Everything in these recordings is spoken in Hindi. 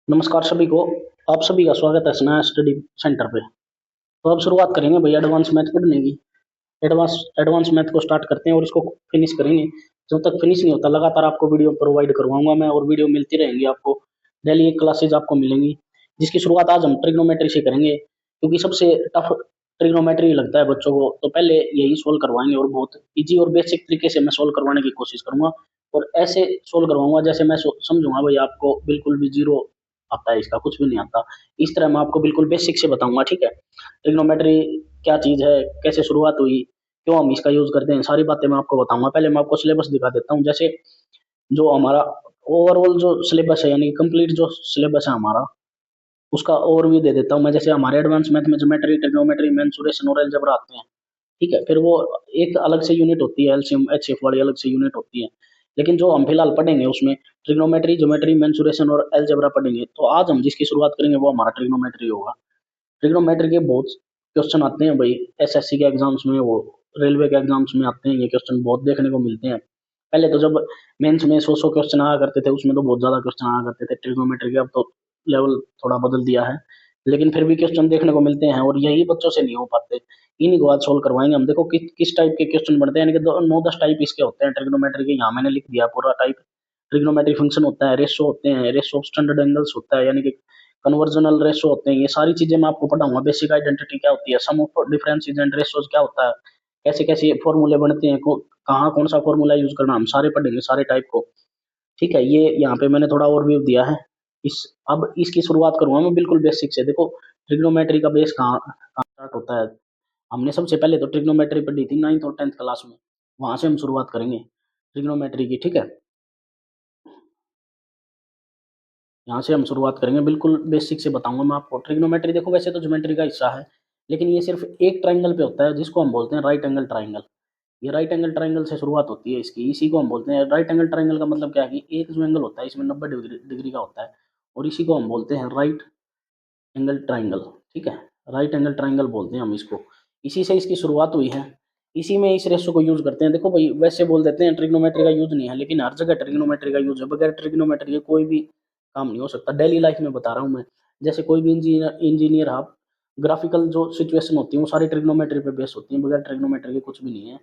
नमस्कार सभी को। आप सभी का स्वागत है स्नेहा स्टडी सेंटर पे। तो अब शुरुआत करेंगे भैया एडवांस मैथ पढ़ने की। एडवांस एडवांस मैथ को स्टार्ट करते हैं और इसको फिनिश करेंगे। जब तक फिनिश नहीं होता लगातार आपको वीडियो प्रोवाइड करवाऊंगा मैं, और वीडियो मिलती रहेंगी आपको। डेली एक क्लासेज आपको मिलेंगी, जिसकी शुरुआत आज हम ट्रिग्नोमेट्री से करेंगे, क्योंकि सबसे टफ ट्रिग्नोमेट्री लगता है बच्चों को। तो पहले यही सोल्व करवाएंगे और बहुत इजी और बेसिक तरीके से मैं सोल्व करवाने की कोशिश करूंगा, और ऐसे सोल्व करवाऊंगा जैसे मैं समझूंगा भाई आपको बिल्कुल भी जीरो आता है, इसका कुछ भी नहीं आता। इस तरह मैं आपको बिल्कुल बेसिक से बताऊंगा, ठीक है। ट्रिग्नोमेट्री क्या चीज है, कैसे शुरुआत हुई, क्यों हम इसका यूज करते हैं, सारी बातें मैं आपको बताऊंगा। पहले मैं आपको सिलेबस दिखा देता हूँ। जैसे जो हमारा ओवरऑल जो सिलेबस है, यानी कंप्लीट जो सिलेबस है हमारा, उसका ओवरव्यू दे देता हूँ मैं। जैसे हमारे एडवांस मैथ में ज्योमेट्री, ट्रिग्नोमेट्री, मेंसुरेशन और अलजेब्रा आते हैं, ठीक है। फिर वो एक अलग से यूनिट होती है, एलसीएम एचसीएफ वाली अलग से यूनिट होती है। लेकिन जो हम फिलहाल पढ़ेंगे उसमें ट्रिग्नोमेट्री, ज्योमेट्री, मेंसुरेशन और अलजेब्रा पढ़ेंगे। तो आज हम जिसकी शुरुआत करेंगे वो हमारा ट्रिग्नोमेट्री होगा। ट्रिग्नोमेट्री के बहुत क्वेश्चन आते हैं भाई, एसएससी के एग्जाम्स में, वो रेलवे के एग्जाम्स में आते हैं, ये क्वेश्चन बहुत देखने को मिलते हैं। पहले तो जब मेंस में 100 क्वेश्चन आया करते थे, उसमें तो बहुत ज्यादा क्वेश्चन आया करते थे ट्रिग्नोमेट्री के। अब तो लेवल थोड़ा बदल दिया है, लेकिन फिर भी क्वेश्चन देखने को मिलते हैं, और यही बच्चों से नहीं हो पाते। इन्हीं को आज सोल्व करवाएंगे हम। देखो किस टाइप के क्वेश्चन बनते हैं, यानी कि 9-10 टाइप इसके होते हैं ट्रिग्नोमेट्री के। यहाँ मैंने लिख दिया पूरा टाइप। ट्रिग्नोमेट्री फंक्शन होता है, रेशो होते हैं, रेशो ऑफ स्टैंडर्ड एंगल्स होता है, यानी कि कन्वर्जनल रेशो होते हैं। ये सारी चीजें मैं आपको पढ़ाऊंगा। बेसिक आइडेंटिटी क्या होती है, सम ऑफ डिफरेंसेस एंड रेशोज क्या होता है, कैसे कैसे फॉर्मूले बनते हैं, कहाँ कौन सा फॉर्मूला यूज करना, हम सारे पढ़ेंगे, सारे टाइप को, ठीक है। ये यहाँ पे मैंने थोड़ा ओवरव्यू दिया है। इस अब इसकी शुरुआत करूंगा मैं बिल्कुल बेसिक से। देखो ट्रिग्नोमेट्री का बेस कहाँ कहाँ स्टार्ट होता है। हमने सबसे पहले तो ट्रिग्नोमेट्री पढ़ी थी 9th और 10th क्लास में, वहां से हम शुरुआत करेंगे ट्रिग्नोमेट्री की, ठीक है। यहाँ से हम शुरुआत करेंगे, बिल्कुल बेसिक से बताऊंगा मैं आपको। ट्रिग्नोमेट्री देखो वैसे तो ज्योमेट्री का हिस्सा है, लेकिन ये सिर्फ एक ट्राइंगल पे होता है, जिसको हम बोलते हैं राइट एंगल ट्राइंगल। ये राइट एंगल ट्राइंगल से शुरुआत होती है इसकी, इसी को हम बोलते हैं राइट एंगल ट्राइंगल। का मतलब क्या है कि एक जो एंगल होता है इसमें 90 डिग्री का होता है, और इसी को हम बोलते हैं राइट एंगल ट्राइंगल, ठीक है। राइट एंगल ट्राइंगल बोलते हैं हम इसको। इसी से इसकी शुरुआत हुई है, इसी में इस रेशो को यूज करते हैं। देखो भाई वैसे बोल देते हैं ट्रिग्नोमेट्री का यूज नहीं है, लेकिन हर जगह ट्रिग्नोमेट्री का यूज है। बगैर ट्रिग्नोमेट्री के कोई भी काम नहीं हो सकता। डेली लाइफ में बता रहा हूँ मैं। जैसे कोई भी इंजीनियर आप ग्राफिकल जो सिचुएशन होती है वो सारी ट्रिग्नोमेट्री पे बेस होती है। बगैर ट्रिग्नोमेट्री के कुछ भी नहीं है।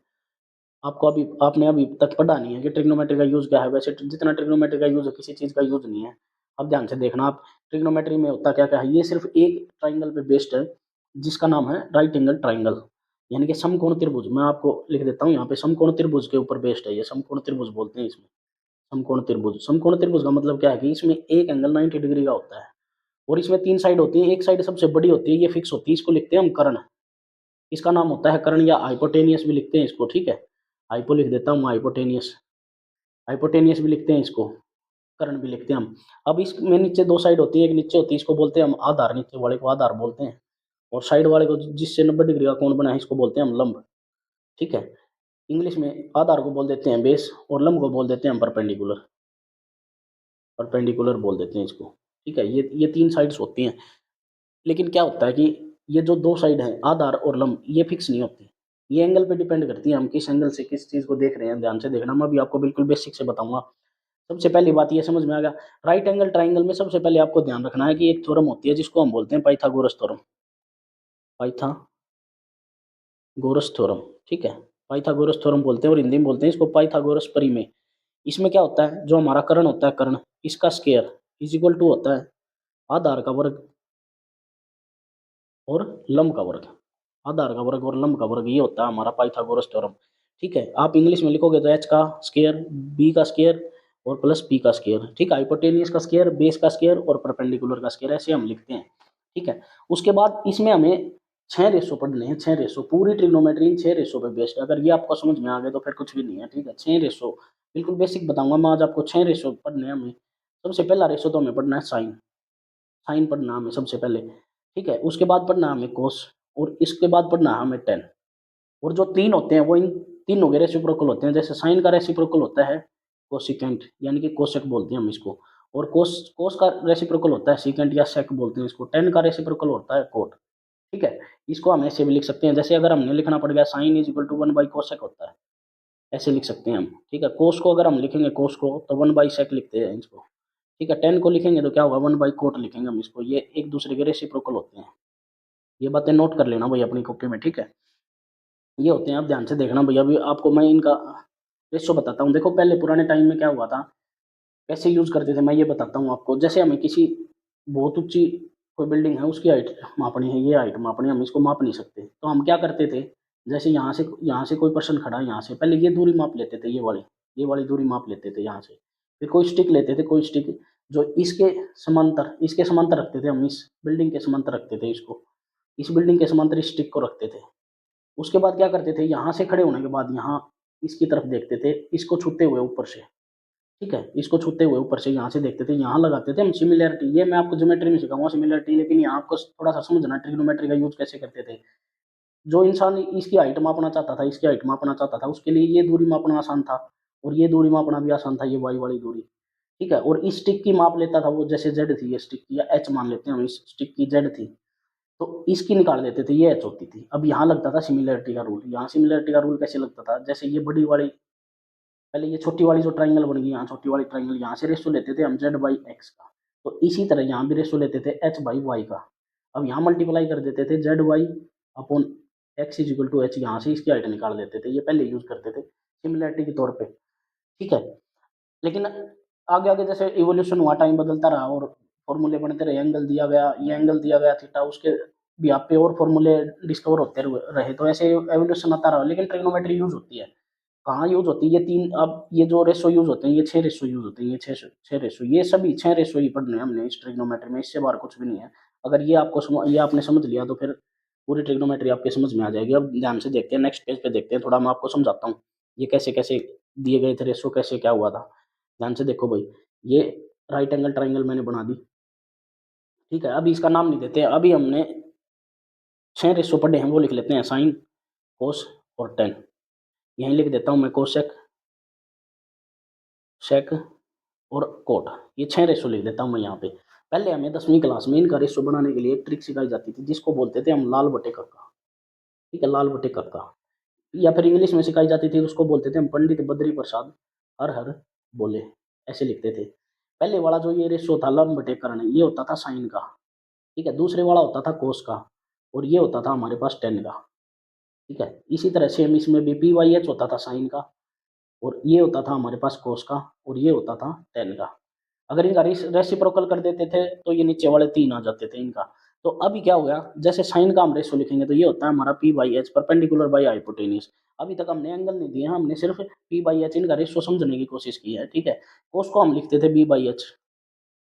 आपको अभी आपने अभी तक पढ़ा नहीं है कि ट्रिग्नोमेट्री का यूज क्या है। वैसे जितना ट्रिग्नोमेट्री का यूज है किसी चीज का यूज नहीं है। अब ध्यान से देखना आप, ट्रिग्नोमेट्री में होता क्या क्या है। ये सिर्फ एक ट्राइंगल पे बेस्ड है, जिसका नाम है राइट एंगल ट्राइंगल, यानी कि समकोण त्रिभुज। मैं आपको लिख देता हूँ यहाँ पे, समकोण त्रिभुज के ऊपर बेस्ड है ये। समकोण त्रिभुज बोलते हैं इसमें। समकोण त्रिभुज, समकोण त्रिभुज का मतलब क्या है कि इसमें एक एंगल 90 डिग्री का होता है, और इसमें तीन साइड होती है। एक साइड सबसे बड़ी होती है, ये फिक्स होती है, इसको लिखते हैं हम कर्ण। इसका नाम होता है कर्ण, या हाइपोटेनियस भी लिखते हैं इसको, ठीक है। हाइपो लिख देता हूँ, हाइपोटेनियस। हाइपोटेनियस भी लिखते हैं इसको, कर्ण भी लिखते हैं हम। अब इसमें नीचे दो साइड होती है, एक नीचे होती है, इसको बोलते हैं हम आधार। नीचे वाले को आधार बोलते हैं, और साइड वाले को, जिससे 90 डिग्री का कोण बना है, इसको बोलते हैं हम लंब, ठीक है। इंग्लिश में आधार को बोल देते हैं बेस, और लंब को बोल देते हैं हम परपेंडिकुलर। परपेंडिकुलर बोल देते हैं इसको, ठीक है। ये तीन साइड्स होती हैं। लेकिन क्या होता है कि ये जो दो साइड हैं, आधार और लंब, ये फिक्स नहीं होती। ये एंगल पे डिपेंड करती है, हम किस एंगल से किस चीज को देख रहे हैं। ध्यान से देखना, मैं अभी आपको बिल्कुल बेसिक से बताऊंगा। सबसे पहली बात ये समझ में आ गया। राइट एंगल ट्राइंगल में सबसे पहले आपको ध्यान रखना है कि एक थ्योरम होती है जिसको हम बोलते हैं पाइथागोरस थ्योरम। पाइथागोरस थ्योरम, ठीक है। पाइथागोरस थ्योरम बोलते हैं, और हिंदी में बोलते हैं इसको पाइथागोरस परिमेय। इसमें क्या होता है, जो हमारा कर्ण होता है, कर्ण, इसका स्क्वायर इज इक्वल टू होता है आधार का वर्ग और लंब का वर्ग। आधार का वर्ग और लंब का वर्ग, ये होता है हमारा पाइथागोरस थ्योरम, ठीक है। आप इंग्लिश में लिखोगे तो एच का स्क्वायर, बी का स्क्वायर और प्लस पी का स्क्वायर, ठीक है। हाइपोटेनियस का स्क्वायर, बेस का स्क्वायर और परपेंडिकुलर का स्क्वायर, ऐसे हम लिखते हैं, ठीक है। उसके बाद इसमें हमें 6 रेशो पढ़ने हैं। 6 रेशो, पूरी ट्रिग्नोमेट्री इन 6 रेशो पे बेस्ड है। अगर ये आपको समझ में आ गए तो फिर कुछ भी नहीं है, ठीक है। 6 रेशो बिल्कुल बेसिक बताऊंगा मैं आज आपको। 6 रेशो पढ़ने हैं हमें। सबसे पहला रेशो तो हमें पढ़ना है साइन। साइन पढ़ना हमें सबसे पहले, ठीक है। उसके बाद पढ़ना हमें कोस, और इसके बाद पढ़ना हमें टेन। और जो तीन होते हैं वो इन तीनों के रेसिप्रोकल होते हैं। जैसे साइन का रेसिप्रोकल होता है कोसिकेंट, यानी कि कोसेक बोलते हैं हम इसको। और कोस कोस का रेसिप्रोकल होता है सीकेंट या सेक बोलते हैं इसको। टेन का रेसिप्रोकल होता है कोट, ठीक है। इसको हम ऐसे भी लिख सकते हैं, जैसे अगर हमने लिखना पड़ गया साइन इज इक्वल टू 1/कोसेक होता है, ऐसे लिख सकते हैं हम, ठीक है। कोस को अगर हम लिखेंगे, कोस को, तो 1/सेक लिखते हैं इसको, ठीक है, 10 को लिखेंगे तो क्या होगा, 1/कोट लिखेंगे हम इसको, ये एक दूसरे के रेसिप्रोकल होते हैं। ये बातें नोट कर लेना भाई अपनी कॉपी में, ठीक है। ये होते हैं, आप ध्यान से देखना भैया, अभी आपको मैं इनका रेशो बताता हूँ। देखो पहले पुराने टाइम में क्या हुआ था, कैसे यूज़ करते थे, मैं ये बताता हूँ आपको। जैसे हमें किसी बहुत ऊँची कोई बिल्डिंग है, उसकी हाइट मापनी है, ये हाइट मापनी है, हम इसको माप नहीं सकते, तो हम क्या करते थे, जैसे यहाँ से कोई पर्सन खड़ा है, यहाँ से पहले ये दूरी माप लेते थे, ये वाली दूरी माप लेते थे यहाँ से। फिर कोई स्टिक लेते थे, कोई स्टिक जो इसके समांतर रखते थे, हम इस बिल्डिंग के समांतर रखते थे इसको, इस बिल्डिंग के समांतर इस स्टिक को रखते थे। उसके बाद क्या करते थे, यहाँ से खड़े होने के बाद यहाँ इसकी तरफ देखते थे, इसको छूते हुए ऊपर से, ठीक है, इसको छूते हुए ऊपर से यहाँ से देखते थे, यहाँ लगाते थे हम सिमिलैरिटी। ये मैं आपको ज्योमेट्री में सिखाऊंगा सिमिलैरिटी, लेकिन यहाँ आपको थोड़ा सा समझना ट्रिग्नोमेट्री का यूज कैसे करते थे। जो इंसान इसकी हाइट मापना चाहता था, इसकी हाइट मापना चाहता था, उसके लिए ये दूरी मापना आसान था, और ये दूरी मापना भी आसान था, ये वाई वाली दूरी, ठीक है। और इस स्टिक की माप लेता था वो, जैसे जेड थी ये स्टिक की, या एच मान लेते हैं हम, इस स्टिक की जेड थी, तो इसकी निकाल देते थे, ये एच होती थी। अब यहाँ लगता था सिमिलैरिटी का रूल। यहाँ सिमिलैरिटी का रूल कैसे लगता था, जैसे ये बड़ी वाली, पहले ये छोटी वाली जो ट्राइंगल बन गई, यहाँ छोटी वाली ट्राइंगल, यहाँ से रेशो लेते थे हम जेड बाई एक्स का, तो इसी तरह यहाँ भी रेशो लेते थे एच बाई वाई का। अब यहाँ मल्टीप्लाई कर देते थे Z Y upon X is equal to H, यहाँ से इसकी हाइट निकाल देते थे। ये पहले यूज करते थे सिमिलैरिटी के तौर पे, ठीक है। लेकिन आगे आगे जैसे इवोल्यूशन हुआ, टाइम बदलता रहा और फॉर्मूले बनते रहे, एंगल दिया गया, ये एंगल दिया गया थीटा, उसके भी आप पे और फॉर्मूले डिस्कवर होते रहे, तो ऐसे एवोल्यूशन आता रहा। लेकिन ट्रिग्नोमेट्री यूज होती है कहाँ, यूज होती है ये तीन, अब ये जो रेशो यूज होते हैं, ये 6 रेशो यूज होते हैं, ये छह रेशो, ये सभी 6 रेशो ही पढ़ने हैं हमने इस ट्रिग्नोमेट्री में, इससे बाहर कुछ भी नहीं है। अगर ये आपने समझ लिया तो फिर पूरी ट्रिग्नोमेट्री आपके समझ में आ जाएगी। अब ध्यान से देखते हैं, नेक्स्ट पेज पे देखते हैं, थोड़ा मैं आपको समझाता हूँ ये कैसे कैसे दिए गए थे रेशो, कैसे क्या हुआ था। ध्यान से देखो भाई, ये राइट एंगल ट्राइंगल मैंने बना दी, ठीक है। अभी इसका नाम नहीं देते, अभी हमने 6 रेशो पढ़े हैं, वो लिख लेते हैं, साइन, कोस और टेन। यहीं लिख देता हूँ मैं, कोसेक, सेक और कोट, ये 6 रेशो लिख देता हूँ मैं यहाँ पे। पहले हमें 10वीं क्लास में इनका रेशो बनाने के लिए एक ट्रिक सिखाई जाती थी, जिसको बोलते थे हम लाल बटे कक्का, ठीक है, लाल बटे कक्का। या फिर इंग्लिश में सिखाई जाती थी, उसको बोलते थे हम पंडित बद्री प्रसाद हर हर बोले, ऐसे लिखते थे। पहले वाला जो ये रेशो था लंब बटे कर्ण, ये होता था साइन का, ठीक है। दूसरे वाला होता था कोस का, और ये होता था हमारे पास टेन का, ठीक है। इसी तरह सेम इसमें भी पी वाई एच होता था साइन का, और ये होता था हमारे पास कोस का, और ये होता था टेन का। अगर इनका रेसिप्रोकल कर देते थे तो ये नीचे वाले 3 आ जाते थे इनका। तो अभी क्या हो गया, जैसे साइन का हम रेशो लिखेंगे तो ये होता है हमारा P by H, perpendicular by hypotenuse. अभी तक हमने एंगल नहीं दिए हैं, हमने सिर्फ पी बाई एच इनका रेशो समझने की कोशिश की है, ठीक है। कोस को हम लिखते थे बी बाई एच,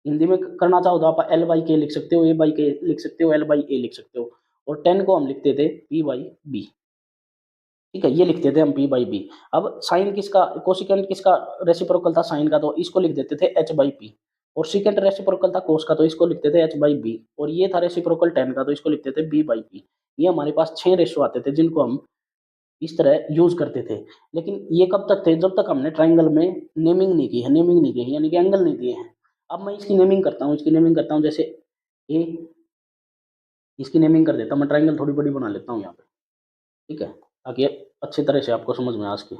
हिंदी में करना चाहो तो आप एल बाई के लिख सकते हो, ए बाई के लिख सकते हो, एल बाई ए लिख सकते हो। और 10 को हम लिखते थे पी बाई बी, ठीक है, ये लिखते थे हम पी बाई बी। अब साइन किसका, कोसिकेंट किसका रेसिप्रोकल था, साइन का, तो इसको लिख देते थे एच बाई पी। और सीकेंट रेसिप्रोकल था कोस का, तो इसको लिखते थे एच बाई बी। और ये था रेसिप्रोकल टेन का, तो इसको लिखते थे बी बाई पी। ये हमारे पास 6 रेशो आते थे जिनको हम इस तरह यूज करते थे। लेकिन ये कब तक थे, जब तक हमने ट्राइंगल में नेमिंग नहीं की है, नेमिंग नहीं की है, यानी कि एंगल नहीं दिए हैं। अब मैं इसकी नेमिंग करता हूँ, जैसे ए, इसकी नेमिंग कर देता हूँ मैं, ट्राइंगल थोड़ी बड़ी बना लेता हूँ यहाँ पे, ठीक है, ताकि अच्छी तरह से आपको समझ में आ सके।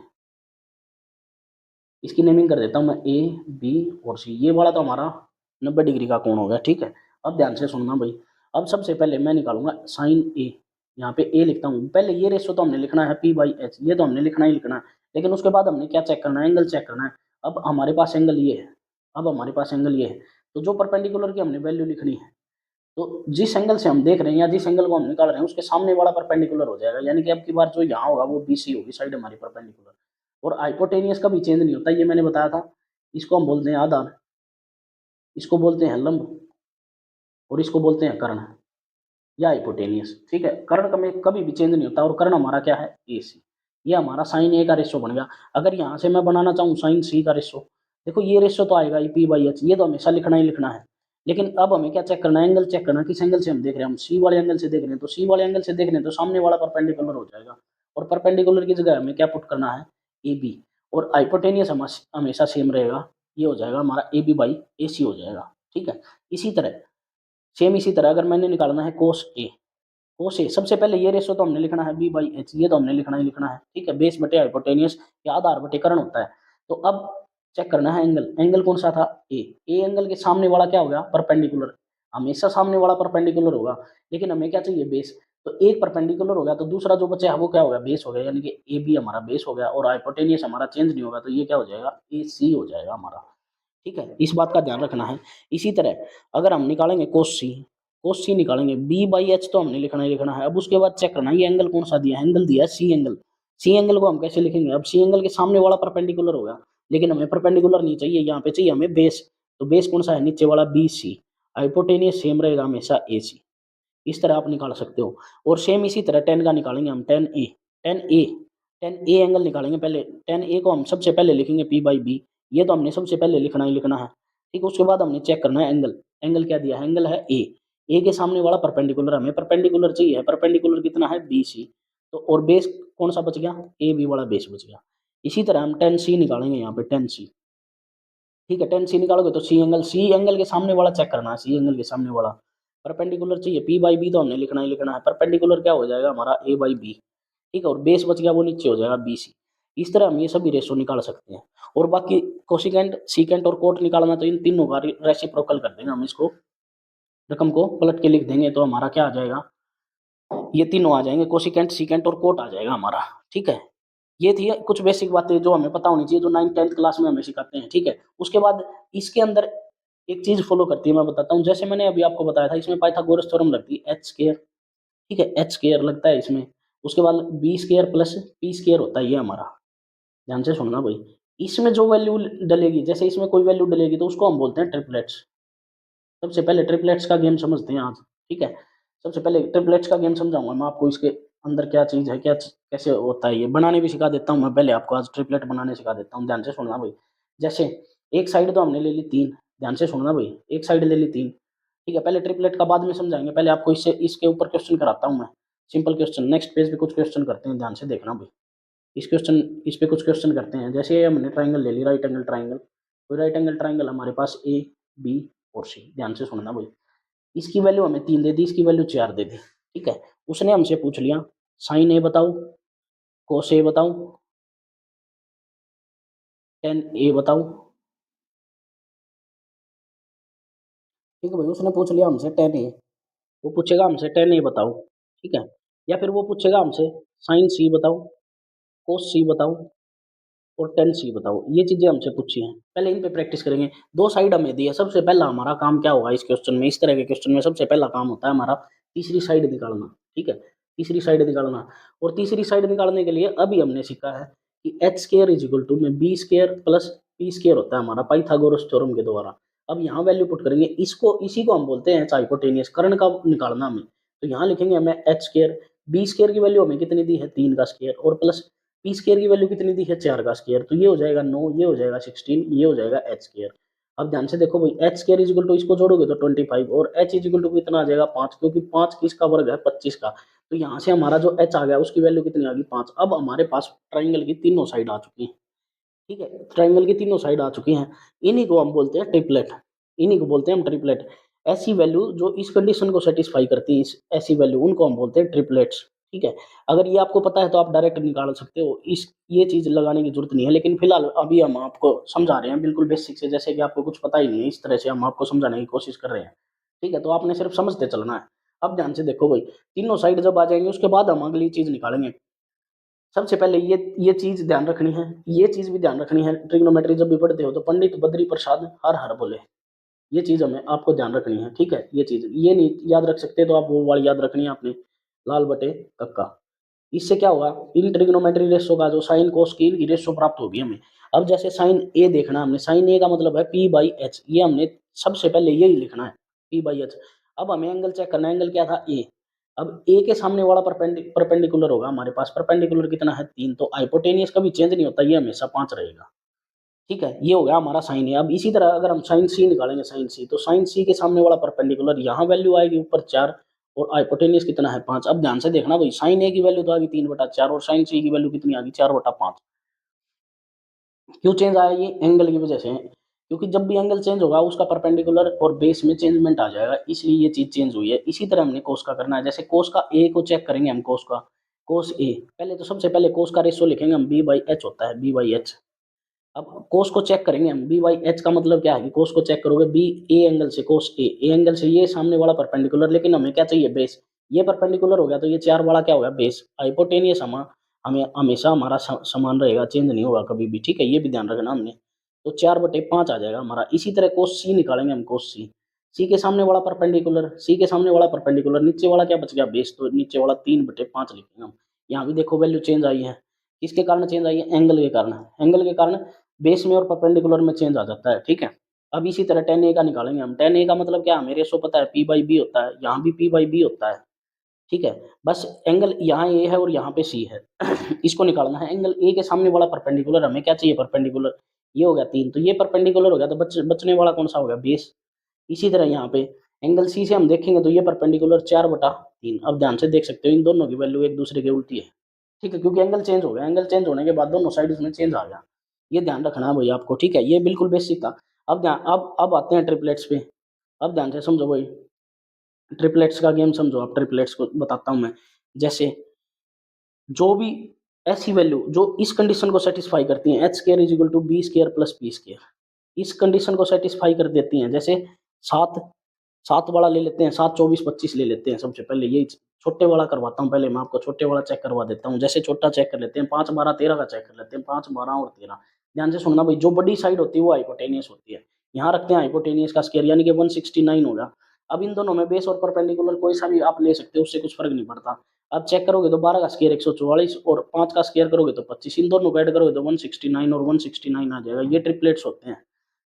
इसकी नेमिंग कर देता हूँ मैं ए, बी और सी। ये वाला तो हमारा 90 डिग्री का कोण हो गया, ठीक है। अब ध्यान से सुनना भाई, अब सबसे पहले मैं निकालूंगा साइन ए, यहाँ पे ए लिखता हूँ। पहले ये रेशो तो हमने लिखना है पी बाई एच, ये तो हमने लिखना ही लिखना है। लेकिन उसके बाद हमने क्या चेक करना है, एंगल चेक करना है। अब हमारे पास एंगल ये है, तो जो परपेंडिकुलर की हमने वैल्यू लिखनी है, तो जिस एंगल से हम देख रहे हैं या जिस एंगल को हम निकाल रहे हैं, उसके सामने वाला परपेंडिकुलर हो जाएगा। यानी कि अब की बार जो यहाँ होगा वो BC होगी, साइड हमारी परपेंडिकुलर। और हाइपोटेनियस का भी चेंज नहीं होता, ये मैंने बताया था। इसको हम बोलते हैं आधार, इसको बोलते हैं लंब, और इसको बोलते हैं कर्ण या हाइपोटेनियस, ठीक है। कर्ण का में कभी भी चेंज नहीं होता, और कर्ण हमारा क्या है, AC। ये हमारा साइन ए का रेशो बन गया। अगर यहाँ से मैं बनाना चाहूँ साइन सी का रेशो, देखो ये रेशो तो आएगा ये पी बाई एच, ये तो हमेशा लिखना ही लिखना है। लेकिन अब हमें क्या चेक करना है, एंगल चेक करना है, किस एंगल से हम देख रहे हैं। हम सी वाले एंगल से देख रहे हैं, तो सी वाले एंगल से देख रहे हैं तो सामने वाला परपेंडिकुलर हो जाएगा, और परपेंडिकुलर की जगह हमें क्या पुट करना है, AB। और हाइपोटेनियस हमेशा सेम रहेगा, ये हो जाएगा हमारा AB बाई AC हो जाएगा, ठीक है। इसी तरह इसी तरह अगर मैंने निकालना है कोस ए, सबसे पहले ये रेशो तो हमने लिखना है बी बाई एच, ये तो हमने लिखना ही लिखना है, ठीक है। बेस बटे हाइपोटेनियस या आधार बटे कर्ण होता है। तो अब चेक करना है एंगल, एंगल कौन सा था ए, ए एंगल के सामने वाला क्या हो गया परपेंडिकुलर, हमेशा सामने वाला परपेंडिकुलर होगा, लेकिन हमें क्या चाहिए बेस, तो एक परपेंडिकुलर हो गया तो दूसरा जो बचा है वो क्या हो गया बेस हो गया, यानी कि ए बी हमारा बेस हो गया और हाइपोटेनियस हमारा चेंज नहीं होगा तो ये क्या हो जाएगा ए सी हो जाएगा हमारा। ठीक है, इस बात का ध्यान रखना है। इसी तरह अगर हम निकालेंगे कोस सी, कोस सी निकालेंगे बी बाई एच तो हमने लिखना ही लिखना है। अब उसके बाद चेक करना है ये एंगल कौन सा दिया है, एंगल दिया है सी एंगल, सी एंगल को हम कैसे लिखेंगे, अब सी एंगल के सामने वाला परपेंडिकुलर होगा, लेकिन हमें परपेंडिकुलर नहीं चाहिए, यहाँ पे चाहिए हमें बेस, तो बेस कौन सा है नीचे वाला बी सी, हाइपोटेनियस सेम रहेगा हमेशा ए सी, इस तरह आप निकाल सकते हो। और सेम इसी तरह टेन का निकालेंगे हम, ten A, ten A, ten A angle निकालेंगे पहले, टेन ए को हम सबसे पहले लिखेंगे पी बाई बी, ये तो हमने सबसे पहले लिखना ही लिखना है। ठीक है, उसके बाद हमने चेक करना है एंगल, एंगल क्या दिया है, एंगल है ए के सामने वाला परपेंडिकुलर, हमें परपेंडिकुलर चाहिए, परपेंडिकुलर कितना है बी सी, तो और बेस कौन सा बच गया ए बी वाला बेस बच गया। इसी तरह हम टेन सी निकालेंगे यहाँ पे, टेन सी, ठीक है, टेन सी निकालोगे तो सी एंगल के सामने वाला चेक करना है, सी एंगल के सामने वाला परपेंडिकुलर चाहिए पी बाई बी तो हमने लिखना ही लिखना है, परपेंडिकुलर क्या हो जाएगा हमारा ए बाई बी। ठीक है, और बेस बच गया वो नीचे हो जाएगा बी सी। इस तरह हम ये सभी रेशो निकाल सकते हैं। और बाकी कोसिकेंट सीकेंट और कोट निकालना तो इन तीनों का रेसिप्रोकल कर देंगे हम, इसको रकम को पलट के लिख देंगे तो हमारा क्या आ जाएगा, ये तीनों आ जाएंगे, कोसिकेंट सीकेंट और कोट आ जाएगा हमारा। ठीक है, ये थी कुछ बेसिक बातें जो हमें पता होनी चाहिए, जो 9th 10th क्लास में हमें सिखाते हैं। ठीक है, उसके बाद इसके अंदर एक चीज फॉलो करती है, मैं बताता हूँ, जैसे मैंने अभी आपको बताया था इसमें पाइथागोरस थ्योरम लगती है एच स्क्वायर, ठीक है, एच स्क्वायर लगता है इसमें, उसके बाद B square plus P square होता है ये हमारा, ध्यान से सुनना भाई। इसमें जो वैल्यू डलेगी, जैसे इसमें कोई वैल्यू डलेगी तो उसको हम बोलते हैं ट्रिपलेट्स। सबसे पहले ट्रिपलेट्स का गेम समझते हैं आज। ठीक है, सबसे पहले ट्रिपलेट्स का गेम समझाऊंगा मैं आपको, इसके अंदर क्या चीज़ है, कैसे होता है, ये बनाने भी सिखा देता हूँ मैं, पहले आपको आज ट्रिपलेट बनाने सिखा देता हूँ, ध्यान से सुनना भाई। जैसे एक साइड तो हमने ले ली तीन, ध्यान से सुनना भाई, एक साइड ले ली तीन, ठीक है, पहले ट्रिपलेट का बाद में समझाएंगे, पहले आपको इससे इसके ऊपर क्वेश्चन कराता हूँ मैं, सिंपल क्वेश्चन, नेक्स्ट पेज पे कुछ क्वेश्चन करते हैं, ध्यान से देखना भाई। इस पे कुछ क्वेश्चन करते हैं, जैसे हमने ट्राइंगल ले ली, राइट एंगल ट्राइंगल, कोई राइट एंगल ट्राइंगल हमारे पास ए बी और सी, ध्यान से सुनना भाई। इसकी वैल्यू हमें तीन दे दी, इसकी वैल्यू चार दे दी। ठीक है, उसने हमसे पूछ लिया साइन ए बताओ, कोस ए बताओ, टेन ए बताओ। ठीक है भाई, उसने पूछ लिया हमसे टेन ए, वो पूछेगा हमसे टेन ए बताओ। ठीक है, या फिर वो पूछेगा हमसे साइन सी बताओ, कोस सी बताओ और टेन सी बताओ, ये चीजें हमसे पूछी हैं, पहले इन पे प्रैक्टिस करेंगे। दो साइड हमें दी है, सबसे पहला हमारा काम क्या होगा इस क्वेश्चन में, इस तरह के क्वेश्चन में सबसे पहला काम होता है हमारा तीसरी साइड निकालना। ठीक है, तीसरी साइड निकालना, और तीसरी साइड निकालने के लिए अभी हमने सीखा है कि H square is equal to में B square plus P square होता है हमारा पाइथागोरस थ्योरम के द्वारा। अब यहाँ वैल्यू पुट करेंगे, इसको इसी को हम बोलते हैं हाइपोटेनियस, कर्ण का निकालना हमें, तो यहाँ लिखेंगे हमें एच स्केयर, बी स्केयर की वैल्यू हमें कितनी दी है तीन का स्केयर, और प्लस पी स्केयर की वैल्यू कितनी दी है चार का स्केयर, तो ये हो जाएगा 9, ये हो जाएगा 16, ये हो जाएगा एच स्केयर। अब ध्यान से देखो भाई, H square is equal to इसको जोड़ोगे तो 25 और एच इज इक्वल टू कितना आ जाएगा 5, क्योंकि 5 किसका वर्ग है 25 का, तो यहाँ से हमारा जो एच आ गया उसकी वैल्यू कितनी आ गई 5। अब हमारे पास ट्राइंगल की तीनों साइड आ चुकी है। ठीक है, ट्राइंगल की तीनों साइड आ चुकी हैं, इन्हीं को हम बोलते हैं ट्रिपलेट, इन्हीं को बोलते हैं हम ट्रिपलेट। ऐसी वैल्यू जो इस कंडीशन को सेटिस्फाई करती है, ऐसी वैल्यू उनको हम बोलते हैं ट्रिपलेट्स। ठीक है, अगर ये आपको पता है तो आप डायरेक्ट निकाल सकते हो, इस ये चीज लगाने की जरूरत नहीं है, लेकिन फिलहाल अभी हम आपको समझा रहे हैं बिल्कुल बेसिक से, जैसे कि आपको कुछ पता ही नहीं है, इस तरह से हम आपको समझाने की कोशिश कर रहे हैं। ठीक है, तो आपने सिर्फ समझते चलना है। अब ध्यान से देखो भाई, तीनों साइड जब आ जाएंगे उसके बाद हम अगली चीज निकालेंगे। सबसे पहले ये चीज ध्यान रखनी है, ये चीज भी ध्यान रखनी है, ट्रिग्नोमेट्री जब भी पढ़ते हो तो पंडित बद्री प्रसाद हर हर बोले, ये चीज हमें आपको ध्यान रखनी है। ठीक है, ये चीज ये नहीं याद रख सकते तो आप वो वाली याद रखनी है आपने, लाल बटे कक्का। इससे क्या होगा, इन ट्रिग्नोमेट्री रेशो का जो साइन कोस की इनकी रेशो प्राप्त होगी हमें। अब जैसे साइन ए देखना हमने, साइन ए का मतलब है पी बाई एच, ये हमने सबसे पहले यही लिखना है पी बाई एच। अब हमें एंगल चेक करना है, एंगल क्या था ए, अब ए के सामने वाला परपेंडिकुलर होगा हमारे पास, परपेंडिकुलर कितना है 3, तो हाइपोटेनियस कभी चेंज नहीं होता, ये हमेशा 5 रहेगा। ठीक है, ये हो गया हमारा साइन ए। अब इसी तरह अगर हम साइन सी निकालेंगे, साइन सी, तो साइन सी के सामने वाला परपेंडिकुलर यहाँ वैल्यू आएगी ऊपर 4 और हाइपोटेनियस कितना है 5। अब ध्यान से देखना भाई, साइन ए की वैल्यू तो आ गई 3/4 और साइन सी की वैल्यू कितनी आ गई 4/5। क्यों चेंज आया, ये एंगल की वजह से, क्योंकि जब भी एंगल चेंज होगा उसका परपेंडिकुलर और बेस में चेंजमेंट आ जाएगा, इसलिए ये चीज चेंज हुई है। इसी तरह हमने कोस का करना है, जैसे कोस का ए को चेक करेंगे हम, कोस का, कोस ए, पहले तो सबसे पहले कोस का रेशियो लिखेंगे हम, बी बाई एच होता है, बी बाई एच। अब कोस को चेक करेंगे हम, बी बाई एच का मतलब क्या है कि कोस को चेक करोगे बी ए एंगल से, कोस ए एंगल से ये सामने वाला परपेंडिकुलर, लेकिन हमें क्या चाहिए बेस, ये परपेंडिकुलर हो गया तो ये 4 वाला क्या हो गया बेस, हाइपोटेनियस हमें हमेशा हमारा समान रहेगा, चेंज नहीं होगा कभी भी, ठीक है, ये भी ध्यान रखना हमने। तो 4/5 आ जाएगा हमारा। इसी तरह कोस सी निकालेंगे हम, कोस सी, सी के सामने वाला परपेंडिकुलर, सी के सामने वाला परपेंडिकुलर, नीचे वाला क्या बच गया बेस, तो नीचे वाला 3/5 लिखेंगे हम। यहाँ भी देखो वैल्यू चेंज आई है, किसके कारण चेंज आई है, एंगल के कारण, एंगल के कारण बेस में और परपेंडिकुलर में चेंज आ जाता है, ठीक है। अब इसी तरह tan a का निकालेंगे हम, tan a का मतलब क्या, हमें रेशो पता है p बाई बी होता है, यहाँ भी p बाई बी होता है, ठीक है। बस एंगल यहाँ a है और यहाँ पे c है इसको निकालना है। एंगल a के सामने वाला परपेंडिकुलर, हमें क्या चाहिए परपेंडिकुलर, ये हो गया 3, तो ये परपेंडिकुलर हो गया, तो बचने वाला कौन सा हो गया बेस। इसी तरह यहाँ पे एंगल सी से हम देखेंगे तो ये परपेंडिकुलर 4/3, अब ध्यान से देख सकते हो इन दोनों की वैल्यू एक दूसरे के उल्टी है, ठीक है, क्योंकि एंगल चेंज हो गया, एंगल चेंज होने के बाद दोनों साइड में चेंज आ गया, ये ध्यान रखना है भैया आपको, ठीक है, ये बिल्कुल बेसिक था। अब ध्यान, अब आते हैं ट्रिपलेट्स पे, अब ध्यान से समझो भाई, ट्रिपलेट्स का गेम समझो आप, ट्रिपलेट्स को बताता हूँ मैं। जैसे जो भी ऐसी वैल्यू जो इस कंडीशन को सेटिस्फाई करती हैं, H square is equal to B square plus P square, इस कंडीशन को सेटिस्फाई कर देती हैं। जैसे सात, सात वाला ले लेते हैं, 7, 24, 25 ले लेते हैं, सबसे पहले ये छोटे वाला करवाता हूँ, पहले मैं आपको छोटे वाला चेक करवा देता हूँ। जैसे छोटा चेक कर लेते हैं, 5, 12, 13 का चेक कर लेते हैं, 5, 12 और 13। ध्यान से सुनना भाई, जो बड़ी साइड होती है वो हाइपोटेनियस होती है, यहाँ रखते हैं हाइपोटेनियस का स्केयर, यानी कि 169 होगा। अब इन दोनों में बेस और परपेंडिकुलर कोई सा भी आप ले सकते हो, उससे कुछ फर्क नहीं पड़ता। अब चेक करोगे तो 12 का स्केयर 144 और 5 का स्केयर करोगे तो 25, इन दोनों को ऐड करोगे तो 169 और 169 आ जाएगा। ये ट्रिपलेट्स होते हैं।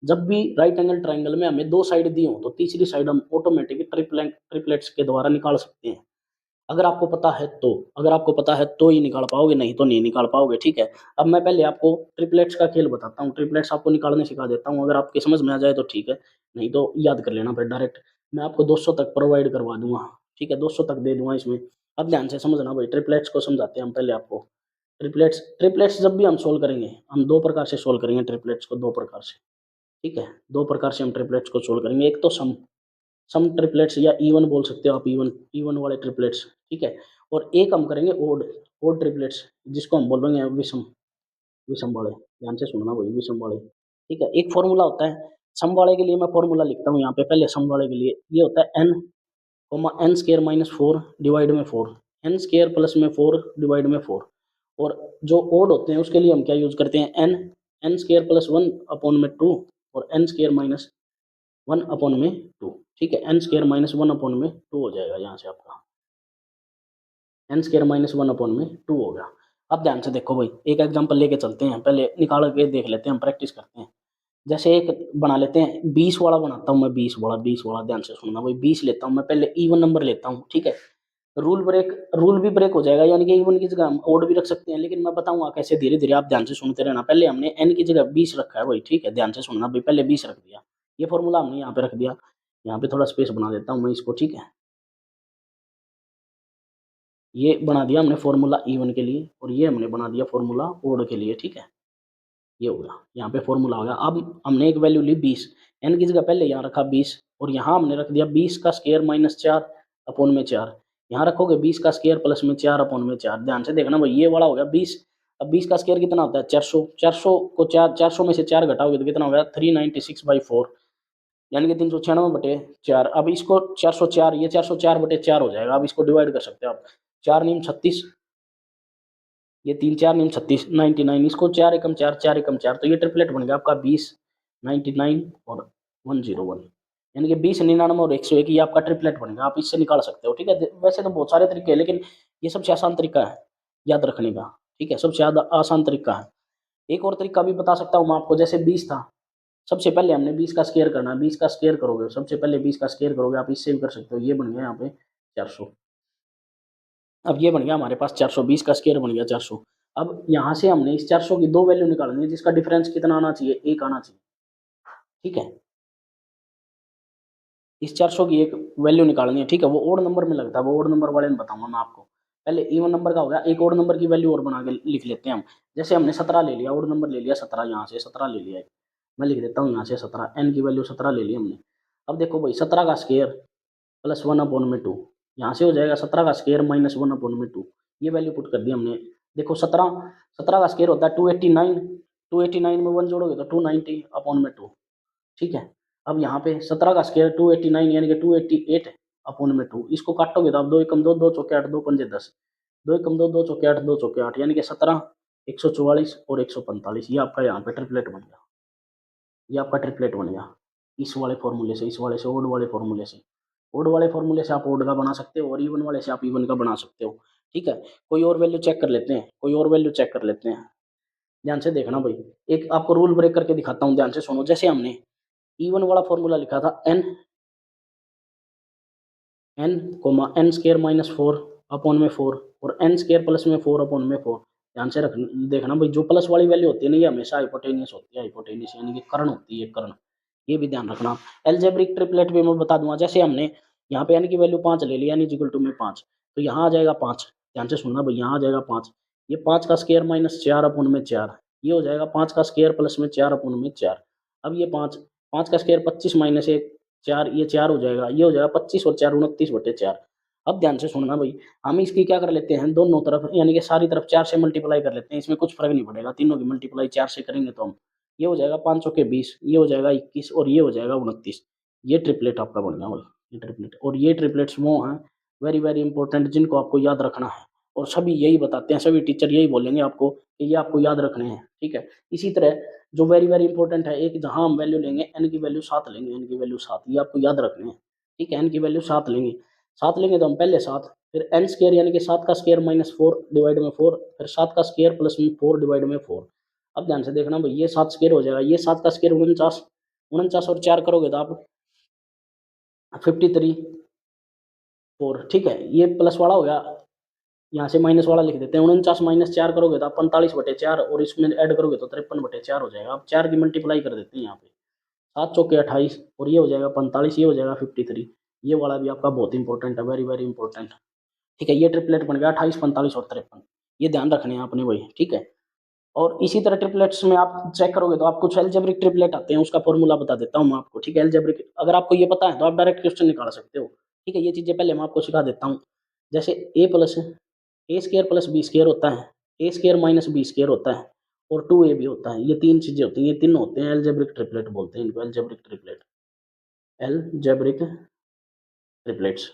जब भी राइट एंगल ट्राइंगल में हमें 2 साइड दी हो तो तीसरी साइड हम ऑटोमेटिक ट्रिपलेट्स के द्वारा निकाल सकते हैं, अगर आपको पता है तो। अगर आपको पता है तो ही निकाल पाओगे, नहीं तो नहीं निकाल पाओगे, ठीक है। अब मैं पहले आपको ट्रिपलेट्स का खेल बताता हूँ, ट्रिपलेट्स आपको निकालने सिखा देता हूँ, अगर आपके समझ में आ जाए तो ठीक है, नहीं तो याद कर लेना फिर डायरेक्ट। मैं आपको 200 तक प्रोवाइड करवा दूंगा, ठीक है, 200 तक दे दूंगा इसमें। अब ध्यान से समझना भाई, ट्रिपलेट्स को समझाते हैं हम पहले आपको। ट्रिपलेट्स ट्रिपलेट्स जब भी हम सोल्व करेंगे, हम 2 प्रकार से सोल्व करेंगे ट्रिपलेट्स को, 2 प्रकार से, ठीक है, 2 प्रकार से हम ट्रिपलेट्स को सोल्व करेंगे। एक तो सम ट्रिपलेट्स, या इवन बोल सकते हो आप, इवन इवन वाले ट्रिपलेट्स, ठीक है। और एक हम करेंगे ओड, ओड ट्रिपलेट्स, जिसको हम बोलेंगे विषम, विषम वाले। ध्यान से सुनना भाई, विषम वाले, ठीक है। एक फॉर्मूला होता है सम वाले के लिए, मैं फॉर्मूला लिखता हूँ यहाँ पे पहले सम वाले के लिए, ये होता है N comma N square minus 4 divide में 4, एन स्केयर प्लस में 4 डिवाइड में 4। और जो ओड होते हैं उसके लिए हम क्या यूज करते हैं, N, N square plus 1 upon में 2 और एन स्केयर माइनस 1 अपॉन में 2, ठीक है, एन स्केयर माइनस 1 अपॉन में 2 हो जाएगा, यहाँ से आपका एन स्केयर माइनस 1 अपॉन में 2 हो गया। अब ध्यान से देखो भाई, एक एग्जांपल लेके चलते हैं, पहले निकाल के देख लेते हैं, हम प्रैक्टिस करते हैं। जैसे एक बना लेते हैं, 20 वाला बनाता हूँ मैं, 20 वाला ध्यान से सुनना भाई, 20 लेता हूँ मैं, पहले इवन नंबर लेता हूँ, ठीक है। रूल भी ब्रेक हो जाएगा, यानी कि इवन की जगह हम ओड भी रख सकते हैं, लेकिन मैं बताऊंगा कैसे, धीरे धीरे आप ध्यान से सुनते रहना। पहले हमने एन की जगह 20 रखा है भाई, ठीक है, ध्यान से सुनना भाई, पहले 20 रख दिया, ये फॉर्मूला हमने यहाँ पे रख दिया, यहाँ पे थोड़ा स्पेस बना देता हूँ मैं इसको, ठीक है। ये बना दिया हमने फॉर्मूला इवन के लिए, और ये हमने बना दिया फॉर्मूला ओड के लिए, ठीक है। ये हो गया, यहाँ पे फॉर्मूला हो गया। अब हमने एक वैल्यू ली 20, एन की जगह पहले यहाँ रखा 20, और यहाँ हमने रख दिया 20 का स्केयर माइनस 4 अपॉन में 4, यहाँ रखोगे 20 का स्केयर प्लस में 4 अपॉन में 4। ध्यान से देखना भाई, ये वाला हो गया 20। अब 20 का स्केयर कितना होता है, 400, 400 को 400 में से 4 घटाओगे तो कितना हो गया, 396/4, यानी कि 396/4। अब इसको 404, ये 404/4 हो जाएगा। अब इसको डिवाइड कर सकते हो आप, 4 नीम 36, ये 3 4 नीम 36, 99, इसको 4 एकम 4, 4 एकम 4, तो ये ट्रिपलेट बन गया आपका 20, 99 और 101, यानी कि 20, 99 और 101, ये आपका ट्रिपलेट बन गया। आप इससे निकाल सकते हो, ठीक है। वैसे तो बहुत सारे तरीके हैं, लेकिन ये सबसे आसान तरीका है याद रखने का, ठीक है, सबसे ज़्यादा आसान तरीका है। एक और तरीका भी बता सकता हूँ मैं आपको, जैसे 20 था, सबसे पहले हमने 20 का स्केयर करना है, 20 का स्केयर करोगे, सबसे पहले 20 का स्केयर करोगे, आप इससे भी कर सकते हो, ये बन गया यहाँ पे 400। अब ये बन गया हमारे पास 420 का स्केयर बन गया 400। अब यहाँ से हमने इस 400 की 2 वैल्यू निकालनी है, जिसका डिफरेंस कितना आना चाहिए, 1 आना चाहिए, ठीक है। इस 400 की एक वैल्यू निकालनी है, ठीक है, वो ओड नंबर में लगता है, वो ओड नंबर वाले में बताऊंगा मैं आपको। पहले इवन नंबर का हो गया, एक ओड नंबर की वैल्यू और बना के लिख लेते हैं हम। जैसे हमने 17 ले लिया, ओड नंबर ले लिया 17, यहाँ से 17 ले लिया, मैं लिख देता हूँ यहाँ से 17, एन की वैल्यू 17 ले ली हमने। अब देखो भाई, 17 का स्केयर प्लस 1 अपॉन में 2, यहाँ से हो जाएगा 17 का स्केयर माइनस 1 अपॉन में 2, ये वैल्यू पुट कर दी हमने। देखो 17 का स्केयर होता है 289, 289 में 1 जोड़ोगे तो 290 अपॉन में 2, ठीक है। अब यहाँ पे 17 का स्क्वायर 289 यानी कि 288 अपॉन में 2, इसको काटोगे तो आप 2 एकम 2, 2 चौके 8, 2 पंजे 10, 2 एकम 2, 2 चौके 8, 2 चौके 8 यानी कि 17, 144 और 145, ये आपका यहाँ पे ट्रिपलेट बन गया। ये आपका ट्रिपलेट बन गया इस वाले फॉर्मूले से, इस वाले से, ओड वाले फॉर्मूले से। ओड वाले फॉर्मूले से आप ओड का बना सकते हो और इवन वाले से आप इवन का बना सकते हो, ठीक है। कोई और वैल्यू चेक कर लेते हैं, कोई और वैल्यू चेक कर लेते हैं। ध्यान से देखना भाई, एक आपको रूल ब्रेक करके दिखाता हूँ, ध्यान से सुनो। जैसे हमने इवन वाला फॉर्मूला लिखा था एन स्केयर माइनस 4 अपॉन में 4 और एन स्केयर प्लस में 4 अपॉन में 4। ध्यान से रख देखना भाई, जो प्लस वाली वैल्यू होती है ना, ये हमेशा हाइपोटेनियस होती है, हाइपोटेनियस यानी कि कर्ण होती है, कर्ण। ये भी ध्यान रखना। एल्जेब्रिक ट्रिपलेट भी मैं बता दूंगा। जैसे हमने यहाँ पे एन की वैल्यू 5 ले लिया, एन इज इक्वल टू में 5, तो यहाँ आ जाएगा 5। ध्यान से सुनना भाई, यहाँ आ जाएगा 5, ये 5 का स्केयर माइनस 4 अपॉन में 4, ये हो जाएगा 5 का स्केयर प्लस में 4 अपॉन में 4। अब ये 5, 5 का स्केयर 25 माइनस 1 4, ये 4 हो जाएगा, ये हो जाएगा 25 और 4 29/4। अब ध्यान से सुनना भाई, हम इसकी क्या कर लेते हैं, दोनों तरफ यानी कि सारी तरफ 4 से मल्टीप्लाई कर लेते हैं, इसमें कुछ फर्क नहीं पड़ेगा, तीनों की मल्टीप्लाई 4 से करेंगे तो हम, ये हो जाएगा 5 चौके 20, ये हो जाएगा 21 और ये हो जाएगा 29। ये ट्रिपलेट आपका बन गया भाई, ये ट्रिपलेट। और ये ट्रिपलेट्स वो हैं वेरी वेरी इंपॉर्टेंट, जिनको आपको याद रखना है, और सभी यही बताते हैं, सभी टीचर यही बोलेंगे आपको कि ये आपको याद रखने हैं, ठीक है। इसी तरह जो वेरी वेरी इंपॉर्टेंट है, एक जहां हम वैल्यू लेंगे, एन की वैल्यू 7 लेंगे, एन की वैल्यू 7, ये आपको याद रखने हैं, ठीक है। एन की वैल्यू 7 लेंगे, 7 लेंगे तो हम पहले 7, फिर एन स्केयर यानी कि 7 का स्केयर माइनस 4 डिवाइड में 4, फिर 7 का स्केयर प्लस में 4 डिवाइड में 4। अब ध्यान से देखना भाई, ये 7 स्केयर हो जाएगा, ये 7 का स्केयर 49, 49 और 4 करोगे तो आप 53 4, ठीक है। ये प्लस वाला हो गया, यहाँ से माइनस वाला लिख देते हैं, 49 माइनस 4 करोगे तो आप 45/4 और इसमें ऐड करोगे तो 53/4 हो जाएगा। आप 4 की मल्टीप्लाई कर देते हैं यहाँ पे, 7 चौके 28 और ये हो जाएगा 45, ये हो जाएगा 53। ये वाला भी आपका बहुत इंपॉर्टेंट है, वेरी वेरी इंपॉर्टेंट, ठीक है। ये ट्रिपलेट बन गया 28, 45 और 53, ये ध्यान रखने हैं आपने भाई, ठीक है। और इसी तरह ट्रिपलेट्स में आप चेक करोगे तो आप कुछ एल्जेब्रिक ट्रिपलेट आते हैं, उसका फॉर्मूला बता देता हूँ मैं आपको, ठीक है। एल्जेब्रिक अगर आपको ये पता है तो आप डायरेक्ट क्वेश्चन निकाल सकते हो, ठीक है। ये चीज़ें पहले मैं आपको सिखा देता हूँ। जैसे ए स्केयर प्लस बी स्केयर होता है, ए स्केयर माइनस बी स्केयर होता है और 2a भी होता है, ये 3 चीज़ें होती हैं, ये तीनों होते हैं एल्जेब्रिक ट्रिपलेट बोलते हैं इनको, एल्जेब्रिक ट्रिपलेट, एल्जेब्रिक ट्रिपलेट्स,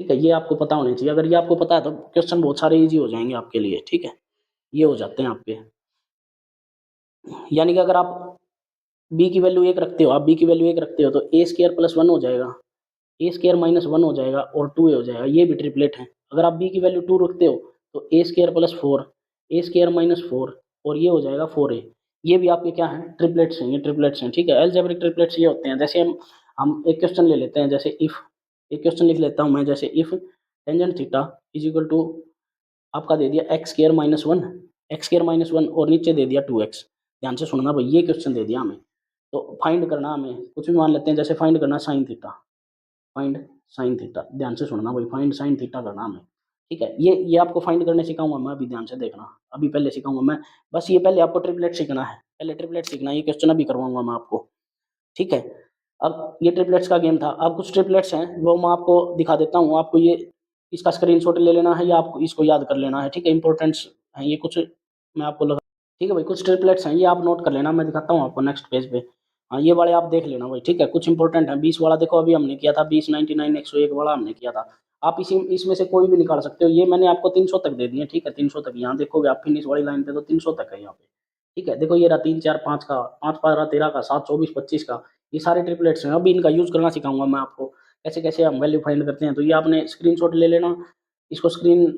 ठीक है। ये आपको पता होनी चाहिए, अगर ये आपको पता है तो क्वेश्चन बहुत सारे ईजी हो जाएंगे आपके लिए, ठीक है। ये हो जाते हैं आपके, यानी कि अगर आप बी की वैल्यू 1 रखते हो, आप बी की वैल्यू 1 रखते हो तो ए स्केयर प्लस 1 हो जाएगा, ए स्केयर माइनस 1 हो जाएगा और 2a हो जाएगा, ये भी ट्रिपलेट है। अगर आप बी की वैल्यू 2 रखते हो तो ए स्केयर प्लस 4, ए स्केयर माइनस 4 और ये हो जाएगा 4a। ये भी आपके क्या हैं, ट्रिपलेट्स हैं, ये ट्रिपलेट्स हैं, ठीक है। एल्जेब्रिक ट्रिपलेट्स ये होते हैं। जैसे हम एक क्वेश्चन ले लेते हैं, जैसे इफ, एक क्वेश्चन लिख लेता हूँ मैं, जैसे if tangent theta is equal to, आपका दे दिया X square minus 1, X square minus 1 और नीचे दे दिया 2x। ध्यान से सुनना भाई, ये क्वेश्चन दे दिया हमें, तो फाइंड करना हमें कुछ भी मान लेते हैं, जैसे फाइंड करना sine theta, find sine theta. ध्यान से सुनना भाई, फाइंड साइन थीटा करना हमें, ठीक है। ये आपको फाइंड करने सिखाऊंगा मैं अभी, ध्यान से देखना, अभी पहले सिखाऊंगा मैं, बस ये पहले आपको ट्रिपलेट सीखना है, पहले ट्रिपलेट सीखना है, ये क्वेश्चन अभी करवाऊंगा मैं आपको, ठीक है। अब ये ट्रिपलेट्स का गेम था। अब कुछ ट्रिपलेट्स हैं वो मैं आपको दिखा देता हूँ, आपको ये इसका स्क्रीनशॉट ले लेना है या आपको इसको याद कर लेना है, ठीक है। इंपॉर्टेंट्स हैं ये कुछ, मैं आपको लगा, ठीक है भाई। कुछ ट्रिपलेट्स हैं ये आप नोट कर लेना, मैं दिखाता हूँ आपको नेक्स्ट पेज पे। हाँ, ये वाले आप देख लेना भाई, ठीक है। कुछ इंपॉर्टेंट है, 20 वाला देखो अभी हमने किया था, 20 99 101 वाला हमने किया था। आप इसी इसमें से कोई भी निकाल सकते हो, ये मैंने आपको 300 तक दे दिए, ठीक है। 300 तक यहाँ देखोगे आप फिनिश वाली लाइन पे तो 300 तक है यहाँ पे, ठीक है। देखो ये रहा 3 4 5 का, 5 12 13 का, 7 24 25 का, ये सारे ट्रिपलेट्स हैं। अभी इनका यूज करना सिखाऊंगा मैं आपको, कैसे कैसे हम वैल्यू फाइंड करते हैं। तो ये आपने स्क्रीनशॉट ले लेना, इसको स्क्रीन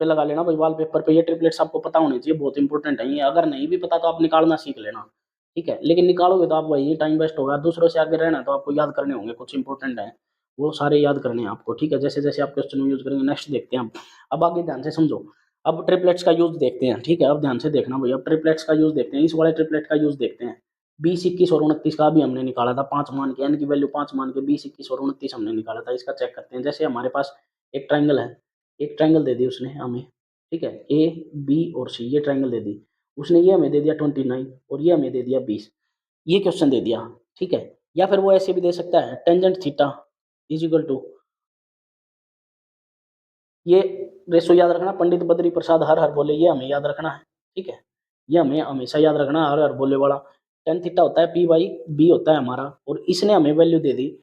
पे लगा लेना भाई, वॉलपेपर पे। ये ट्रिपलेट्स आपको पता होने चाहिए, बहुत इंपॉर्टेंट है ये। अगर नहीं भी पता तो आप निकालना सीख लेना, ठीक है। लेकिन निकालोगे तो आप वही टाइम वेस्ट होगा, दूसरों से आगे रहना है तो आपको याद करने होंगे, कुछ इंपॉर्टेंट है वो सारे याद करने हैं आपको, ठीक है। जैसे जैसे आप क्वेश्चन में यूज करेंगे। नेक्स्ट देखते हैं अब आगे ध्यान से समझो। अब ट्रिपलेट्स का यूज देखते हैं, ठीक है। अब ध्यान से देखना भाई, अब ट्रिपलेट्स का यूज देखते हैं, इस वाले ट्रिपलेट का यूज देखते हैं। 20 21 और 29 का भी हमने निकाला था, 5 मान के, एन की वैल्यू 5 मान के 20 21 और 29 हमने निकाला था। इसका चेक करते हैं। जैसे हमारे पास एक ट्राइंगल है, एक ट्राइंगल दे दी उसने हमें, ठीक है। ए बी और सी, ये ट्राइंगल दे दी उसने, ये हमें दे दिया 29 और ये हमें दे दिया 20, ये क्वेश्चन दे दिया, ठीक है। या फिर वो ऐसे भी दे सकता है, tangent theta is equal to, ये रेशो याद रखना, पंडित बद्री प्रसाद हर हर बोले, ये हमें याद रखना है, ठीक है। ये हमें हमेशा याद रखना, हर बोले वाला टेन थीटा होता है पी बाई बी होता है हमारा, और इसने हमें वैल्यू दे दी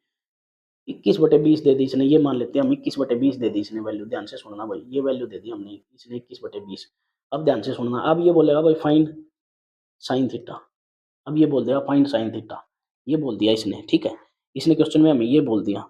21/20 दे दी इसने, ये मान लेते हैं हम 21/20 दे दी इसने वैल्यू, ध्यान से सुनना भाई, ये वैल्यू दे दी हमने इसने 21/20। अब ध्यान से सुनना, अब ये बोलेगा भाई फाइंड साइन थीटा, अब ये बोल देगा फाइंड साइन थीटा, ये बोल दिया इसने, ठीक है, इसने क्वेश्चन में हमें ये बोल दिया।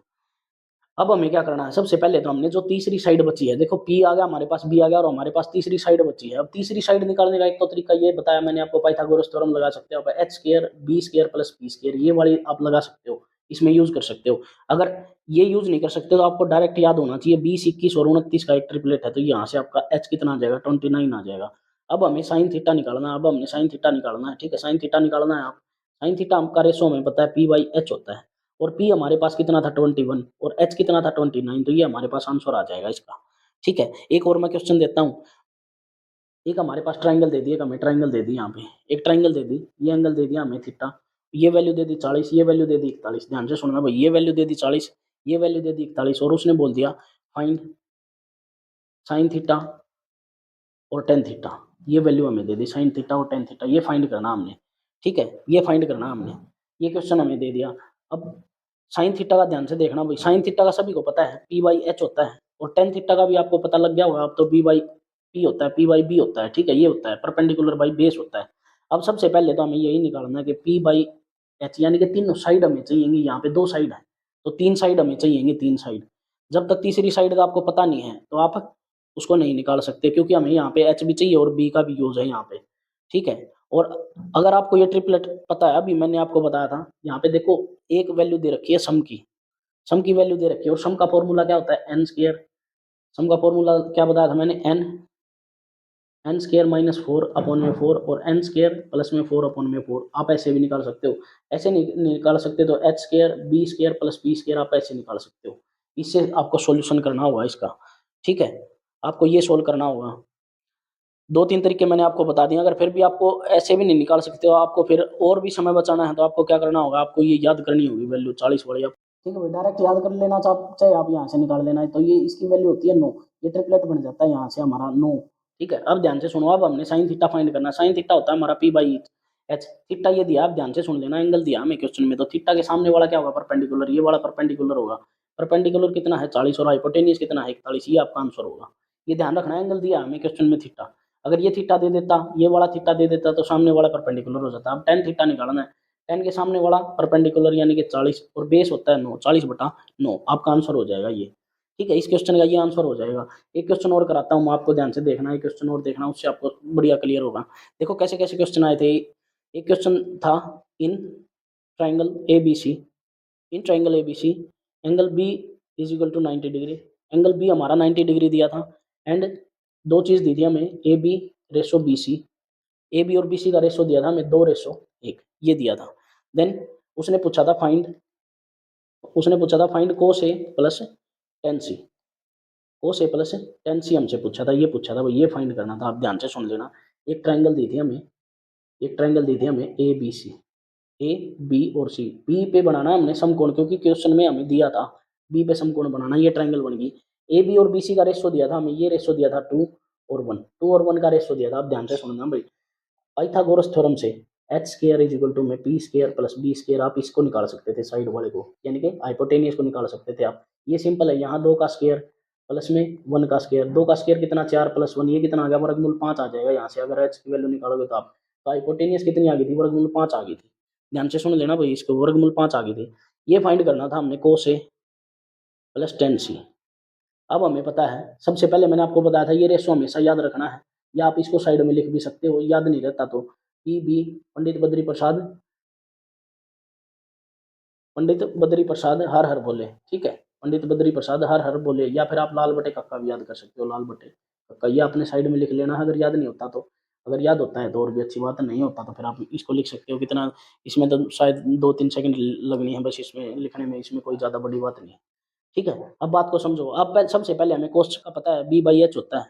अब हमें क्या करना है, सबसे पहले तो हमने जो तीसरी साइड बची है, देखो पी आ गया हमारे पास, बी आ गया, और हमारे पास तीसरी साइड बची है। अब तीसरी साइड निकालने का एक तो तरीका ये बताया मैंने आपको, पाइथागोरस थ्योरम लगा सकते हो, H square B square plus P square, ये वाली आप लगा सकते हो, इसमें यूज कर सकते हो। अगर ये यूज नहीं कर सकते तो आपको डायरेक्ट याद होना चाहिए 20, 21 और 29 का एक ट्रिपलेट है, तो यहाँ से आपका एच कितना आ जाएगा, 29 आ जाएगा। अब हमें साइन थीटा निकालना है, अब हमने साइन थीटा निकालना है, ठीक है, साइन थीटा निकालना है। आप साइन थीटा का रेशो हमें पता है पी बाई एच होता है, और पी हमारे पास कितना था 21, और एच कितना था 29, तो ये हमारे पास आंसर आ जाएगा इसका, ठीक है। एक और मैं क्वेश्चन देता हूँ, एक हमारे पास ट्राइंगल दे दी, एक हमें ट्राइंगल दे दी, यहाँ पे एक ट्राइंगल दे दी, ये एंगल दे दिया हमें थीटा, ये वैल्यू दे दी 40, ये वैल्यू दे दी 41, ध्यान से सुनना भाई, ये वैल्यू दे दी 40, ये वैल्यू दे दी 41, और उसने बोल दिया फाइंड साइन थीटा और टेन थीटा, ये वैल्यू हमें दे दी साइन थीटा और टेन थीटा, ये फाइंड करना हमने, ठीक है, ये फाइंड करना हमने, ये क्वेश्चन हमें दे दिया। अब साइन थीटा का ध्यान से देखना भाई, साइन थीटा का सभी को पता है पी बाई एच होता है, और टेन थीटा का भी आपको पता लग गया होगा अब तो, बी बाई पी होता है, पी बाई बी होता है, ठीक है, ये होता है परपेंडिकुलर बाई बेस होता है। अब सबसे पहले तो हमें यही निकालना है कि पी बाई एच, यानी कि तीनों साइड हमें चाहिए, यहाँ पे दो साइड है तो तीन साइड हमें चाहिए, तीन साइड। जब तक तीसरी साइड का आपको पता नहीं है तो आप उसको नहीं निकाल सकते, क्योंकि हमें यहाँ पे एच भी चाहिए और बी का भी यूज है यहाँ पे, ठीक है। और अगर आपको ये ट्रिपलेट पता है, अभी मैंने आपको बताया था, यहाँ पे देखो एक वैल्यू दे रखी है सम की वैल्यू दे रखी है, और सम का फॉर्मूला क्या होता है एन स्क्वायर, सम का फॉर्मूला क्या बताया था मैंने, एन एन स्क्वायर माइनस 4/4 और एन स्क्वायर प्लस में 4/4, आप ऐसे भी निकाल सकते हो, ऐसे नहीं निकाल सकते तो H square B square plus B square आप ऐसे निकाल सकते हो। इससे आपको सॉल्यूशन करना होगा इसका, ठीक है, आपको ये सोल्व करना होगा। दो तीन तरीके मैंने आपको बता दिए, अगर फिर भी आपको ऐसे भी नहीं निकाल सकते हो, आपको फिर और भी समय बचाना है तो आपको क्या करना होगा, आपको ये याद करनी होगी वैल्यू 40 वाली, आप ठीक है भाई, डायरेक्ट याद कर लेना, चाहे आप यहाँ से निकाल लेना है, तो ये इसकी वैल्यू होती है 9, ये ट्रिपलेट बन जाता है यहाँ से हमारा 9, ठीक है। अब ध्यान से सुनो, अब हमने साइन थीटा फाइंड करना, साइन थीटा होता है हमारा पी बाई एच, थीटा ये दिया, आप ध्यान से सुन लेना, एंगल दिया हमें क्वेश्चन में, तो थीटा के सामने वाला क्या होगा परपेंडिकुलर, ये वाला परपेंडिकुलर होगा, परपेंडिकुलर कितना है 40 और हाइपोटेनियस कितना है 41, ये आपका आंसर होगा। ये ध्यान रखना, एंगल दिया हमें क्वेश्चन में थीटा, अगर ये थीटा दे देता, ये वाला थीटा दे देता तो सामने वाला परपेंडिकुलर हो जाता। अब टेन थीटा निकालना है, टेन के सामने वाला परपेंडिकुलर यानी कि 40, और बेस होता है 9, 40/9, आपका आंसर हो जाएगा ये, ठीक है, इस क्वेश्चन का ये आंसर हो जाएगा। एक क्वेश्चन और कराता हूँ मैं आपको, ध्यान से देखना, एक क्वेश्चन और देखना, उससे आपको बढ़िया क्लियर होगा। देखो कैसे कैसे क्वेश्चन आए थे, एक क्वेश्चन था in triangle A B C, in triangle A B C angle B is equal to 90 degree, angle B हमारा 90 डिग्री दिया था, एंड दो चीज़ दी थी हमें, A B ratio B C, A B और बी सी का रेशो दिया था हमें 2:1, ये दिया था। देन उसने पूछा था फाइंड कोस ए प्लस टेन सी, कोस ए प्लस टेन सी हमसे पूछा था, ये पूछा था भाई, ये फाइंड करना था। आप ध्यान से सुन लेना, एक ट्राइंगल दी थी हमें, एक ट्राइंगल दी थी हमें A B C, A B और सी, बी पे बनाना है हमने समकोण, क्योंकि क्वेश्चन में हमें दिया था बी पे समकोण बनाना, ये ट्राइंगल बन गई। ए बी और बी सी का रेशो दिया था हमें, ये रेशो दिया था 2 और 1 का रेशो दिया था। आप ध्यान से सुनना भाई, पाइथागोरस थ्योरम से H square is equal to में P square plus B square, आप इसको निकाल सकते थे साइड वाले को, यानी कि हाइपोटेनियस को निकाल सकते थे आप। ये सिंपल है, यहाँ 2 का स्क्वायर प्लस में 1 का स्क्वायर, 2 का स्क्वायर कितना 4 प्लस 1, ये कितना आ गया वर्गमूल 5 आ जाएगा यहाँ से, अगर एच की वैल्यू निकालोगे तो आप, तो हाइपोटेनियस कितनी आ गई थी, वर्गमूल 5 आ गई थी। ध्यान से सुन लेना भाई, इसको वर्गमूल 5 आ गई थी। ये फाइंड करना था हमने कोस ए प्लस टेन सी। अब हमें पता है, सबसे पहले मैंने आपको बताया था ये रेशो हमेशा याद रखना है, या आप इसको साइड में लिख भी सकते हो, याद नहीं रहता तो पी बी पंडित बद्री प्रसाद हर हर बोले, ठीक है, पंडित बद्री प्रसाद हर हर बोले, या फिर आप लाल बटे कक्का भी याद कर सकते हो, लाल बटे कक्का, ये आपने साइड में लिख लेना है अगर याद नहीं होता तो, अगर याद होता है तो और भी अच्छी बात है, नहीं होता तो फिर आप इसको लिख सकते हो, कितना इसमें तो शायद 2-3 सेकंड लगनी है बस इसमें लिखने में, इसमें कोई ज़्यादा बड़ी बात नहीं है, ठीक है। अब बात को समझो, अब सबसे पहले हमें कोष्ठ का पता है बी बाई एच होता है,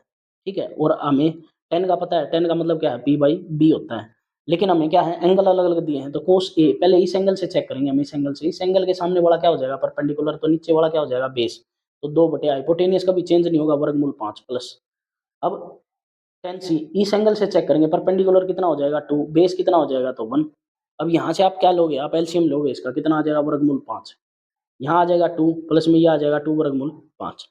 ठीक है, और हमें टेन का पता है, टेन का मतलब क्या है पी बाई बी होता है, लेकिन हमें क्या है एंगल अलग अलग दिए हैं, तो कोस ए पहले इस एंगल से चेक करेंगे हम, इस एंगल से, इस एंगल के सामने वाला क्या हो जाएगा परपेंडिकुलर, तो नीचे वाला क्या हो जाएगा बेस, तो 2/, हाइपोटेनियस का भी चेंज नहीं होगा वर्गमूल 5 प्लस। अब टेन सी इस एंगल से चेक करेंगे, परपेंडिकुलर कितना हो जाएगा 2, बेस कितना हो जाएगा तो 1। अब यहाँ से आप क्या लोगे, आप एलसीएम लोगे, इसका कितना आ जाएगा वर्गमूल 5, यहाँ आ जाएगा 2 प्लस में ये आ जाएगा 2 वर्गमूल 5।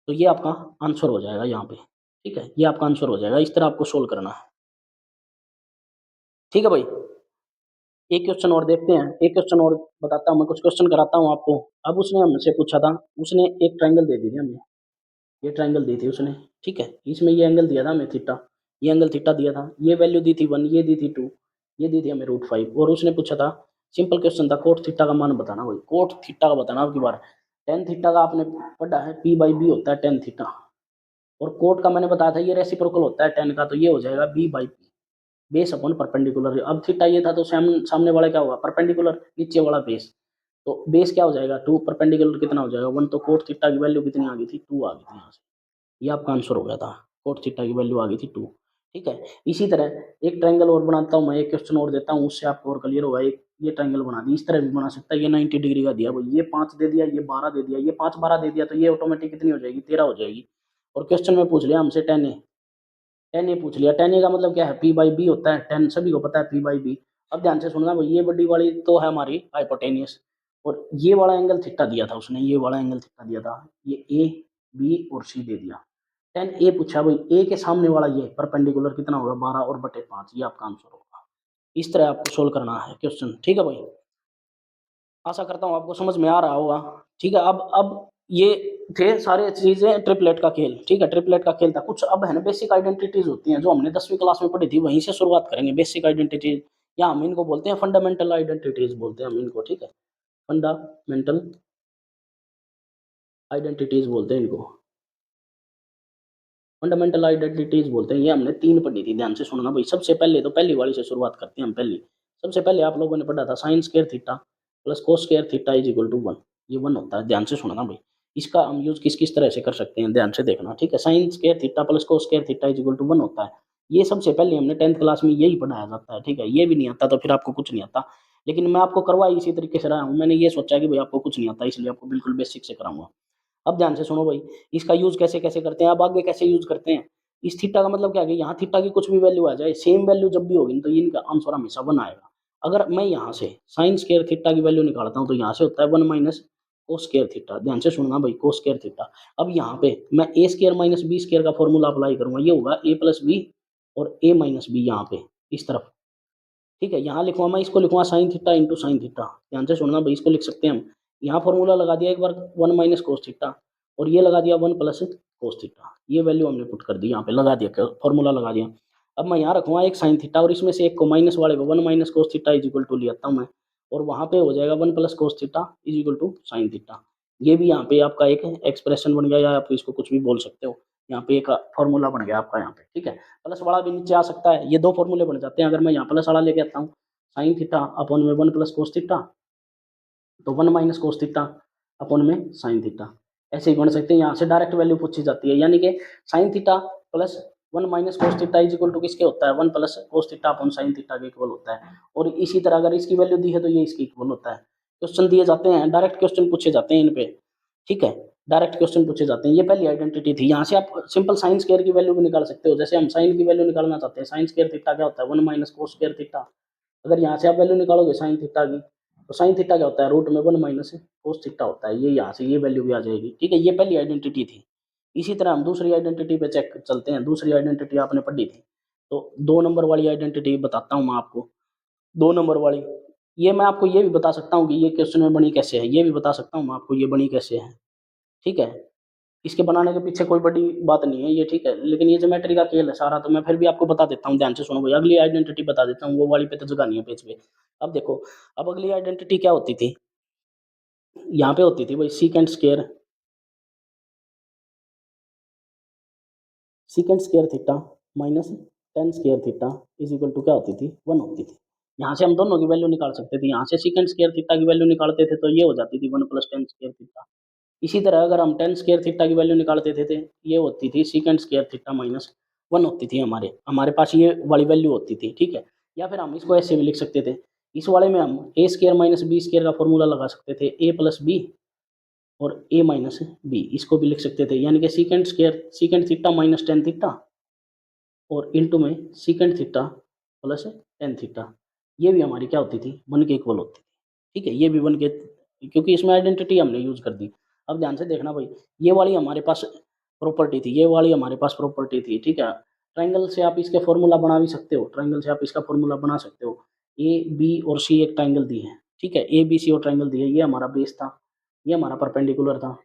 तो ये आपका आंसर हो जाएगा यहाँ पे, ठीक है, ये आपका आंसर हो जाएगा। इस तरह आपको सोल्व करना है, ठीक है भाई। एक क्वेश्चन और देखते हैं, एक क्वेश्चन और बताता हूँ मैं, कुछ क्वेश्चन कराता हूँ आपको। अब उसने हमसे पूछा था, उसने एक ट्रायंगल दे दी थी हमें, ये ट्रायंगल दी थी उसने, ठीक है, इसमें ये एंगल दिया था हमें थीटा, ये एंगल थीटा दिया था, ये वैल्यू दी थी 1, ये दी थी 2, ये दी थी हमें √5, और उसने पूछा था, सिंपल क्वेश्चन था, कोट थीटा का मान बताना भाई, कोट थीटा का बताना। अब की बार टेन थीटा का आपने पढ़ा है, P/B होता है टेन थीटा, और कोट का मैंने बताया था ये रेसिप्रोकल होता है टेन का, तो ये हो जाएगा B/P, बेस अपॉन परपेंडिकुलर। अब थीटा ये था तो सामने वाला क्या होगा, परपेंडिकुलर, नीचे वाला बेस, तो बेस क्या हो जाएगा 2, परपेंडिकुलर कितना हो जाएगा 1, तो कोट थीटा की वैल्यू कितनी आ गई थी 2 आ गई थी यहाँ से, ये आपका आंसर हो गया था, कोट थीटा की वैल्यू आ गई थी 2, ठीक है। इसी तरह एक ट्रायंगल और बनाता हूँ मैं, एक क्वेश्चन और देता हूँ, उससे आपको और क्लियर होगा। एक ये ट्रायंगल बना दी, इस तरह भी बना सकता है, ये 90 डिग्री का दिया भाई, ये 5 दे दिया, ये 12 दे दिया, ये 5 12 दे दिया, तो ये ऑटोमेटिक कितनी हो जाएगी 13 हो जाएगी। और क्वेश्चन में पूछ लिया हमसे 10A, 10A पूछ लिया, 10A का मतलब क्या है, P/B होता है 10, सभी को पता है P/B। अब ध्यान से सुनना भाई, ये बड़ी वाली तो है हमारी हाइपोटेनियस, और ये वाला एंगल थीटा दिया था उसने, ये वाला एंगल थीटा दिया था, ये ए बी और सी दे दिया। 10A पूछा भाई, ए के सामने वाला ये परपेंडिकुलर कितना होगा 12 और बटे 5, ये आपका आंसर होगा। इस तरह आपको सोल्व करना है क्वेश्चन, ठीक है भाई। आशा करता हूँ आपको समझ में आ रहा होगा, ठीक है। अब ये थे सारे चीजें ट्रिपलेट का खेल, ठीक है, ट्रिपलेट का खेल था कुछ। अब है ना बेसिक आइडेंटिटीज होती हैं जो हमने 10वीं क्लास में पढ़ी थी, वहीं से शुरुआत करेंगे। बेसिक आइडेंटिटीज, या हम इनको बोलते हैं फंडामेंटल आइडेंटिटीज बोलते हैं हम इनको, ठीक है, फंडामेंटल आइडेंटिटीज बोलते हैं इनको, फंडामेंटल आइडेंटिटीज बोलते हैं। ये हमने 3 पढ़ी थी, ध्यान से सुनना भाई। सबसे पहले तो पहली वाली से शुरुआत करते हैं हम। पहली, सबसे पहले आप लोगों ने पढ़ा था sine square theta plus cos square theta is equal to 1, ये 1 होता है। ध्यान से सुनना भाई, इसका हम यूज किस किस तरह से कर सकते हैं, ध्यान से देखना, ठीक है। Sine square theta plus cos square theta is equal to 1 होता है, ये सबसे पहले हमने 10th क्लास में यही पढ़ाया जाता है, ठीक है। ये भी नहीं आता तो फिर आपको कुछ नहीं आता, लेकिन मैं आपको करवा इसी तरीके से रहा हूँ। मैंने ये सोचा कि भाई आपको कुछ नहीं आता, इसलिए आपको बिल्कुल बेसिक से कराऊंगा। अब ध्यान से सुनो भाई, इसका यूज कैसे कैसे करते हैं, अब आगे कैसे यूज करते हैं। इस थीटा का मतलब क्या है कि यहाँ थीटा की कुछ भी वैल्यू आ जाए, सेम वैल्यू जब भी होगी तो इनका आंसर हमेशा 1 आएगा। अगर मैं यहाँ से साइन स्क्वायर थीटा की वैल्यू निकालता हूँ तो यहाँ से होता है 1 माइनस कोस स्क्वायर थीटा। ध्यान से सुनना भाई, कोस स्क्वायर थीटा। अब यहाँ पे मैं ए स्क्वायर माइनस बी स्क्वायर का फॉर्मूला अप्लाई करूंगा, ये होगा ए प्लस बी और ए माइनस बी यहाँ पे इस तरफ, ठीक है। यहाँ लिखूंगा मैं, इसको लिखूंगा sine theta into sine theta. ध्यान से सुनना भाई, इसको लिख सकते हैं हम, यहाँ फॉर्मूला लगा दिया एक बार 1 माइनस कोस थीटा, और ये लगा दिया 1 प्लस कोस थीटा। ये वैल्यू हमने पुट कर दी यहाँ पे, लगा दिया, फॉर्मूला लगा दिया। अब मैं यहाँ रखूंगा एक साइन थीटा, और इसमें से एक को माइनस वाले को 1 minus cos theta is equal to लेता हूँ मैं, और वहाँ पे हो जाएगा 1 plus cos theta is equal to sine theta. ये भी यहाँ पे आपका एक एक्सप्रेशन बन गया, या आप इसको कुछ भी बोल सकते हो। यहाँ पे एक फॉर्मूला बन गया आपका यहाँ पे, ठीक है। प्लस वाला भी नीचे आ सकता है, ये 2 फॉर्मूले बन जाते हैं। अगर मैं यहाँ प्लस वाला लेके आता हूँ, साइन थीटा अपॉन में 1 प्लस कोस थीटा, तो 1 माइनस कोस थीटा अपॉन में साइन थीटा, ऐसे ही बन सकते हैं। यहाँ से डायरेक्ट वैल्यू पूछी जाती है, यानी कि sine theta plus 1 minus cos theta is equal to किसके होता है, 1 plus cos theta upon sine theta के इक्वल होता है। और इसी तरह अगर इसकी वैल्यू दी है तो ये इसके इक्वल होता है। क्वेश्चन दिए जाते हैं, डायरेक्ट क्वेश्चन पूछे जाते हैं इन पे, ठीक है, डायरेक्ट क्वेश्चन पूछे जाते हैं। ये पहली आइडेंटिटी थी। यहाँ से आप सिंपल साइन स्क्वायर की वैल्यू भी निकाल सकते हो, जैसे हम साइन की वैल्यू निकालना चाहते हैं, साइन स्क्वायर थीटा क्या होता है 1 माइनस कोस स्क्वायर थीटा। अगर यहाँ से आप वैल्यू निकालोगे साइन थीटा की, तो साइन थीटा क्या होता है रूट में 1 माइनस कोस थीटा होता है। ये यहाँ से ये वैल्यू भी आ जाएगी, ठीक है। ये पहली आइडेंटिटी थी। इसी तरह हम दूसरी आइडेंटिटी पे चेक चलते हैं। दूसरी आइडेंटिटी आपने पढ़ी थी, तो 2 नंबर वाली आइडेंटिटी बताता हूँ मैं आपको। 2 नंबर वाली, ये मैं आपको ये भी बता सकता हूँ कि ये क्वेश्चन में बनी कैसे है, ये भी बता सकता हूँ मैं आपको ये बनी कैसे है, ठीक है। इसके बनाने के पीछे कोई बड़ी बात नहीं है ये, ठीक है, लेकिन ये ज्योमेट्री का खेल है सारा, तो मैं फिर भी आपको बता देता हूँ। ध्यान से सुनो भाई, अगली आइडेंटिटी बता देता हूँ, वो वाली पे तो जगह नहीं है पेज पे। अब देखो, अब अगली आइडेंटिटी क्या होती थी, यहाँ पे होती थी भाई secant square theta minus tan square theta is equal to क्या होती थी 1 होती थी। यहाँ से हम दोनों की वैल्यू निकाल सकते थे। यहाँ से सीकेंट स्क्वायर थीटा की वैल्यू निकालते थे तो ये हो जाती थी 1 प्लस टेन स्क्वायर थीटा। इसी तरह अगर हम टेन स्क्वायर थीटा की वैल्यू निकालते थे ये होती थी सीकेंट स्क्वायर थीटा माइनस 1 होती थी। हमारे हमारे पास ये वाली वैल्यू होती थी, ठीक है। या फिर हम इसको ऐसे भी लिख सकते थे, इस वाले में हम ए स्क्वायर माइनस बी स्क्वायर का फॉर्मूला लगा सकते थे, ए प्लस बी और ए माइनस बी, इसको भी लिख सकते थे, यानी कि secant theta minus tan theta और इंटू में secant theta plus tan theta, ये भी हमारी क्या होती थी, 1 के इक्वल होती थी। ठीक है, ये भी 1 के, क्योंकि इसमें आइडेंटिटी हमने यूज कर दी। अब ध्यान से देखना भाई, ये वाली हमारे पास प्रॉपर्टी थी, ये वाली हमारे पास प्रॉपर्टी थी। ठीक है, ट्राइंगल से आप इसके फॉर्मूला बना भी सकते हो, ट्राइंगल से आप इसका फॉर्मूला बना सकते हो। ए बी और सी एक ट्राइंगल दी है। ठीक है, ए बी सी और ट्राइंगल दी है, ये हमारा बेस था, ये हमारा परपेंडिकुलर था,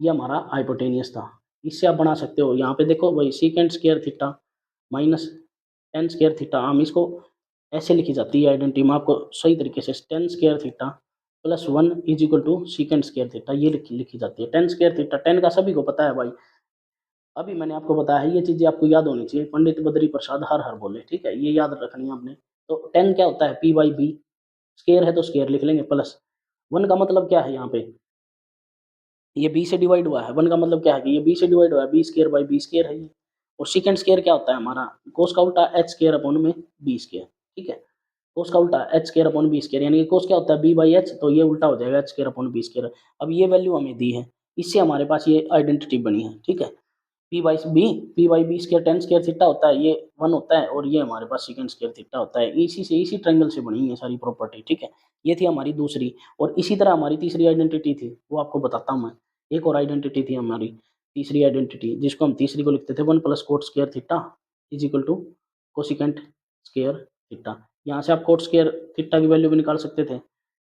ये हमारा हाइपोटेनियस था। इससे आप बना सकते हो, यहाँ पे देखो भाई secant square theta minus tan square theta, हम इसको ऐसे लिखी जाती है आइडेंटिटी में आपको सही तरीके से, tan square theta plus 1 is equal to secant square theta, ये लिखी जाती है। टेन स्क्वायर थीटा, टेन का सभी को पता है भाई, अभी मैंने आपको बताया है, ये चीज़ें आपको याद होनी चाहिए, पंडित बद्री प्रसाद हर हर बोले। ठीक है, ये याद रखनी है आपने। तो टेन क्या होता है, पी बाई बी, स्क्वायर है तो स्क्वायर लिख लेंगे, प्लस 1 का मतलब क्या है, यहाँ पे ये बी से डिवाइड हुआ है, 1 का मतलब क्या है कि ये बी से डिवाइड हुआ है, B square by B square है ये। और सेकंड स्क्वायर क्या होता है हमारा, कोस का उल्टा एच स्क्वायर अपॉन में बी स्क्वायर। ठीक है, कोस का उल्टा H square upon B square, यानी कि कोस क्या होता है बी बाई एच, तो ये उल्टा हो जाएगा H square upon B square. अब ये वैल्यू हमें दी है, इससे हमारे पास ये आइडेंटिटी बनी है। ठीक है, P by B square tan square theta होता है, ये 1 होता है, और ये हमारे पास सेकंड स्क्वायर थीटा होता है। इसी से, इसी ट्रायंगल से बनी है सारी प्रॉपर्टी। ठीक है, ये थी हमारी दूसरी। और इसी तरह हमारी तीसरी आइडेंटिटी थी, वो आपको बताता हूँ मैं। एक और आइडेंटिटी थी हमारी तीसरी आइडेंटिटी, जिसको हम तीसरी को लिखते थे 1 plus cot square theta is equal to cosecant square theta. यहाँ से आप कोट स्क्वायर थीटा की वैल्यू भी निकाल सकते थे,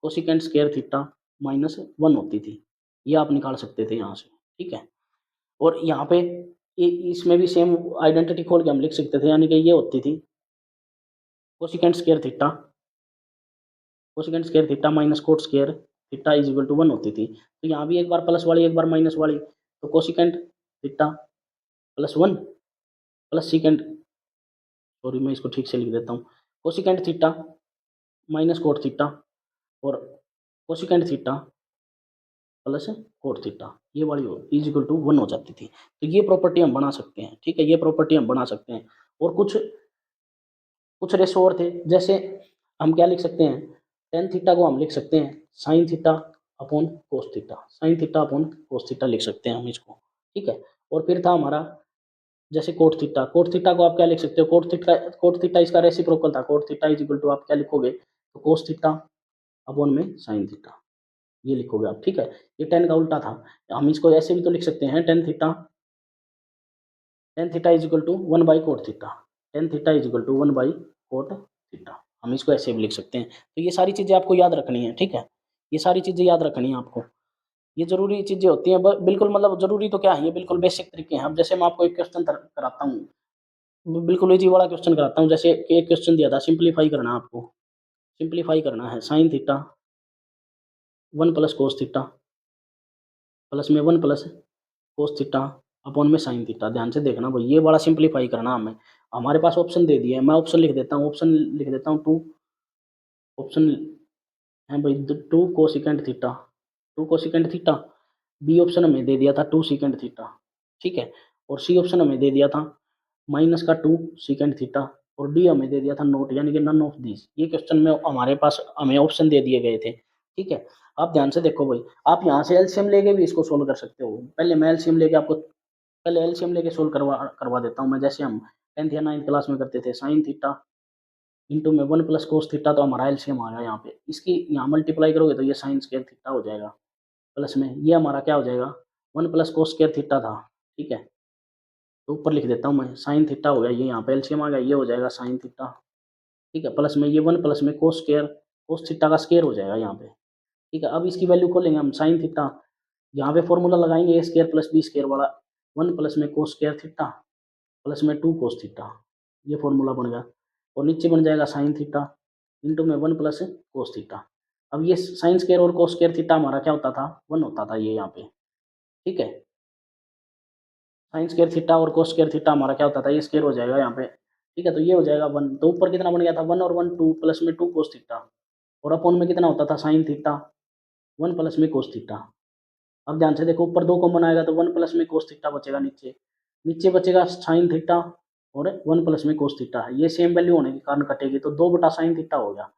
कोसिकेंट स्क्वायर थीटा -1 होती थी, ये आप निकाल सकते थे यहाँ से। ठीक है, और यहाँ पे इसमें भी सेम आइडेंटिटी खोल के हम लिख सकते थे, यानी कि ये होती थी cosecant square theta, cosecant square theta minus cot square theta is equal to 1 होती थी। तो यहाँ भी एक बार प्लस वाली एक बार माइनस वाली, तो cosecant theta plus 1 plus secant, sorry मैं इसको ठीक से लिख देता हूँ, cosecant theta minus cot theta और cosecant theta plus cot theta, ये वाली इज इक्वल टू 1 हो जाती थी। तो ये प्रॉपर्टी हम बना सकते हैं। ठीक है, ये प्रॉपर्टी हम बना सकते हैं। और कुछ कुछ रेशो और थे, जैसे हम क्या लिख सकते हैं, टेन थीटा को हम लिख सकते हैं sine theta upon cos theta, sine theta upon cos theta लिख सकते हैं हम इसको। ठीक है, और फिर था हमारा जैसे कोट थीटा, कोट थीटा को आप क्या लिख सकते हो, कोट थीटा इसका रेसिप्रोकल था, cot theta is equal to आप क्या लिखोगे, तो कोस थीटा अपॉन में साइन थीटा, ये लिखोगे आप। ठीक है, ये टेन का उल्टा था, हम इसको ऐसे भी तो लिख सकते हैं, tan theta is equal to 1 by cot theta, tan theta is equal to 1 by cot theta, हम इसको ऐसे भी लिख सकते हैं। तो ये सारी चीज़ें आपको याद रखनी है। ठीक है, ये सारी चीज़ें याद रखनी है आपको, ये ज़रूरी चीज़ें होती हैं, बिल्कुल मतलब ज़रूरी तो क्या है, ये बिल्कुल बेसिक तरीके हैं। अब जैसे मैं आपको एक क्वेश्चन कराता हूँ, बिल्कुल इजी वाला क्वेश्चन कराता हूँ। जैसे कि एक क्वेश्चन दिया था, सिंप्लीफाई करना है आपको, सिंप्लीफाई करना है sine theta 1 plus cos theta plus में 1 प्लस कोस थीटा अपॉन में साइन थीटा। ध्यान से देखना भाई, ये बड़ा सिंप्लीफाई करना हमें, हमारे पास ऑप्शन दे दिया है, मैं ऑप्शन लिख देता हूँ, ऑप्शन लिख देता हूँ टू, ऑप्शन है भाई two cosecant theta, two cosecant theta, B option हमें दे दिया था टू सीकेंट थीटा। ठीक है, और सी ऑप्शन हमें दे दिया था माइनस का टू सीकेंट थीटा, और डी हमें दे दिया था नोट, यानी कि नन ऑफ दिस। ये क्वेश्चन में हमारे पास हमें ऑप्शन दे दिए गए थे। ठीक है, आप ध्यान से देखो भाई, आप यहाँ से एलसीएम लेके भी इसको सोल्व कर सकते हो। पहले मैं एलसीएम लेके आपको, पहले एलसीएम लेके सोल्व करवा करवा देता हूँ मैं, जैसे हम 10th या 9th क्लास में करते थे, साइन थीटा इंटू में 1 प्लस कोस थीटा, तो हमारा एलसीएम आ गया यहाँ पे, इसकी यहाँ मल्टीप्लाई करोगे तो ये साइन स्क्वायर थीटा हो जाएगा, प्लस में ये हमारा क्या हो जाएगा, 1 प्लस कोस स्क्वायर थीटा था। ठीक है, तो ऊपर लिख देता हूँ मैं, साइन थीटा हो गया, ये यहाँ पे एलसीएम आ गया, ये हो जाएगा साइन थीटा। ठीक है, प्लस में ये 1 प्लस में कोस स्क्वायर, कोस थीटा का स्क्वायर हो जाएगा यहाँ पे। ठीक है, अब इसकी वैल्यू खोलेंगे हम, साइन थीटा, यहाँ पे फॉर्मूला लगाएंगे ए स्क्वायर प्लस बी स्क्वायर वाला, 1 प्लस में कोस स्क्वायर थीटा प्लस में 2 कोस थीटा, ये फॉर्मूला बन गया। और नीचे बन जाएगा साइन थीटा इंटू में 1 प्लस कोस थीटा। अब ये साइन स्क्वायर और कोस स्क्वायर थीटा हमारा क्या होता था, 1 होता था ये यहाँ पे। ठीक है, साइन स्क्वायर थीटा और कोस स्क्वायर थीटा हमारा क्या होता था, ये स्क्वायर हो जाएगा यहाँ पे। ठीक है, तो ये हो जाएगा 1, तो ऊपर कितना बन गया था, 1 और 1 2 प्लस में 2 कोस थीटा, और अपॉन में कितना होता था साइन थीटा 1 प्लस में कोस थीटा। अब ध्यान से देखो, ऊपर 2 कॉमन आएगा तो 1 प्लस में कोस थीटा बचेगा, नीचे नीचे बचेगा साइन थीटा और 1 प्लस में कोस थीटा, ये सेम वैल्यू होने के कारण कटेगी, तो 2 बटा साइन थीटा हो गया,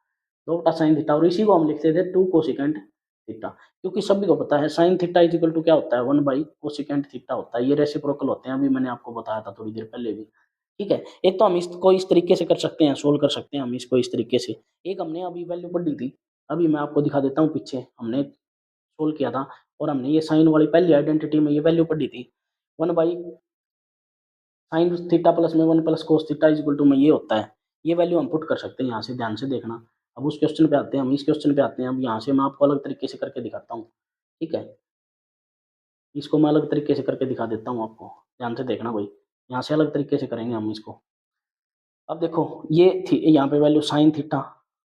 2 बटा साइन थीटा, और इसी को हम लिखते थे 2 कोसिकेंट थीटा, क्योंकि सभी को पता है sine theta is equal to क्या होता है, 1 बाई कोसिकेंट थीटा होता है, ये रेसिप्रोकल होते हैं, अभी मैंने आपको बताया था थोड़ी देर पहले भी। ठीक है। एक तो हम इसको इस तरीके से कर सकते हैं, सोल्व कर सकते हैं हम इसको इस तरीके से। एक हमने अभी वैल्यू पढ़ी थी, अभी मैं आपको दिखा देता हूँ पीछे हमने सोल्व किया था और हमने ये साइन वाली पहली आइडेंटिटी में ये वैल्यू पढ़ी थी। 1 बाई साइन थीटा प्लस में 1 plus cos theta is equal to में ये होता है। ये वैल्यू हम पुट कर सकते हैं यहाँ से, ध्यान से देखना। अब उस क्वेश्चन पे आते हैं, हम इस क्वेश्चन पे आते हैं। अब यहाँ से मैं आपको अलग तरीके से करके दिखाता हूँ, ठीक है। इसको मैं अलग तरीके से करके दिखा देता हूँ आपको, ध्यान से देखना भाई। यहाँ से अलग तरीके से करेंगे हम इसको। अब देखो ये थी यहाँ पे वैल्यू साइन थीटा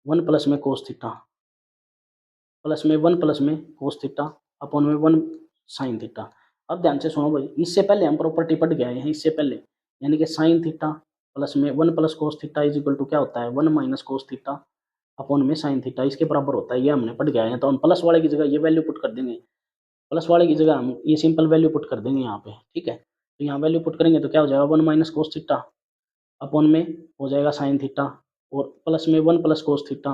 1 प्लस में कोस थीटा प्लस में 1 प्लस में कोस थीटा अपॉन में 1 साइन थीटा। अब ध्यान से सुनो भाई, इससे पहले हम प्रॉपर्टी पढ़ के आए हैं, इससे पहले यानी कि साइन थीटा प्लस में 1 plus cos theta is equal to क्या होता है 1 माइनस कोस थीटा अपॉन में साइन थीटा, इसके बराबर होता है। ये हमने पढ़ के आए हैं, तो हम प्लस वाले की जगह ये वैल्यू पुट कर देंगे। प्लस वाले की जगह हम ये सिंपल वैल्यू पुट कर देंगे यहाँ पे, ठीक है। तो यहाँ वैल्यू पुट करेंगे तो क्या हो जाएगा 1 माइनस कोस थीटा अपॉन में हो जाएगा साइन थीटा और प्लस में 1 प्लस कोस थीटा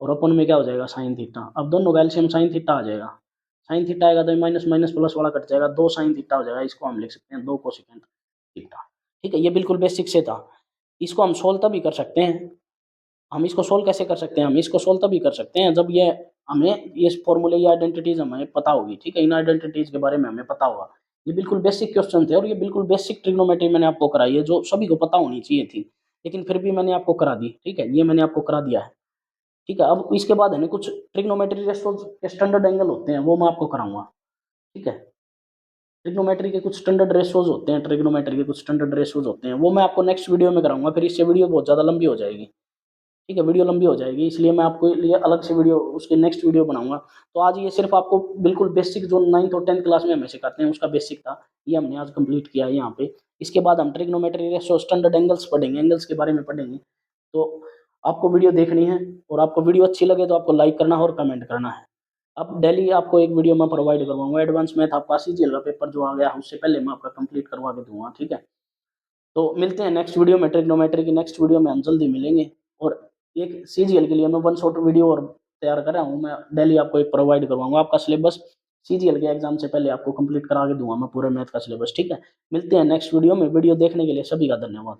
और अपन में क्या हो जाएगा साइन थीटा। अब दोनों का एलसीएम साइन थीटा आ जाएगा। साइन थीटा आएगा तो माइनस माइनस प्लस वाला कट जाएगा, 2 साइन थीटा हो जाएगा। इसको हम लिख सकते हैं 2 कोसेकेंट थीटा, ठीक है। ये बिल्कुल बेसिक से था। इसको हम सोल्व तभी कर सकते हैं, हम इसको सोल्व कैसे कर सकते हैं, हम इसको सोल्व तभी कर सकते हैं जब ये हमें ये फॉर्मूले या आइडेंटिटीज हमें पता होगी, ठीक है। इन आइडेंटिटीज के बारे में हमें पता होगा। ये बिल्कुल बेसिक क्वेश्चन थे और ये बिल्कुल बेसिक ट्रिग्नोमेट्री मैंने आपको कराई है, जो सभी को पता होनी चाहिए थी, लेकिन फिर भी मैंने आपको करा दी, ठीक है। ये मैंने आपको करा दिया है, ठीक है। अब इसके बाद है ना कुछ ट्रिग्नोमेट्री रेशोज के स्टैंडर्ड एंगल होते हैं, वो मैं आपको कराऊंगा, ठीक है। ट्रिग्नोमेट्री के कुछ स्टैंडर्ड रेशोज होते हैं, ट्रिग्नोमेट्री के कुछ स्टैंडर्ड रेशोज होते हैं, वो मैं आपको नेक्स्ट वीडियो में कराऊंगा। फिर इससे वीडियो बहुत ज़्यादा लंबी हो जाएगी, ठीक है। वीडियो लंबी हो जाएगी, इसलिए मैं आपको लिए अलग से वीडियो उसके नेक्स्ट वीडियो बनाऊंगा। तो आज ये सिर्फ आपको बिल्कुल बेसिक जो 9th और 10th क्लास में हमें सिखाते हैं उसका बेसिक था, ये हमने आज कंप्लीट किया है यहाँ पे। इसके बाद हम ट्रिग्नोमेट्री रेशो स्टैंडर्ड एंगल्स पढ़ेंगे, एंगल्स के बारे में पढ़ेंगे। तो आपको वीडियो देखनी है और आपको वीडियो अच्छी लगे तो आपको लाइक करना है और कमेंट करना है। अब डेली आपको एक वीडियो मैं प्रोवाइड करवाऊंगा। एडवांस मैथ आपका सीजीएल का पेपर जो आ गया उससे पहले मैं आपका कंप्लीट करवा के दूंगा, ठीक है। तो मिलते हैं नेक्स्ट वीडियो में, ट्रिग्नोमेट्री की नेक्स्ट वीडियो में हम जल्दी मिलेंगे। और एक सीजीएल के लिए मैं वन शॉट वीडियो और तैयार कर रहा हूँ, मैं डेली आपको एक प्रोवाइड करवाऊंगा। आपका सिलेबस सीजीएल के एग्जाम से पहले आपको कंप्लीट करा के दूंगा मैं पूरे मैथ का सिलेबस, ठीक है। मिलते हैं नेक्स्ट वीडियो में। वीडियो देखने के लिए सभी का धन्यवाद।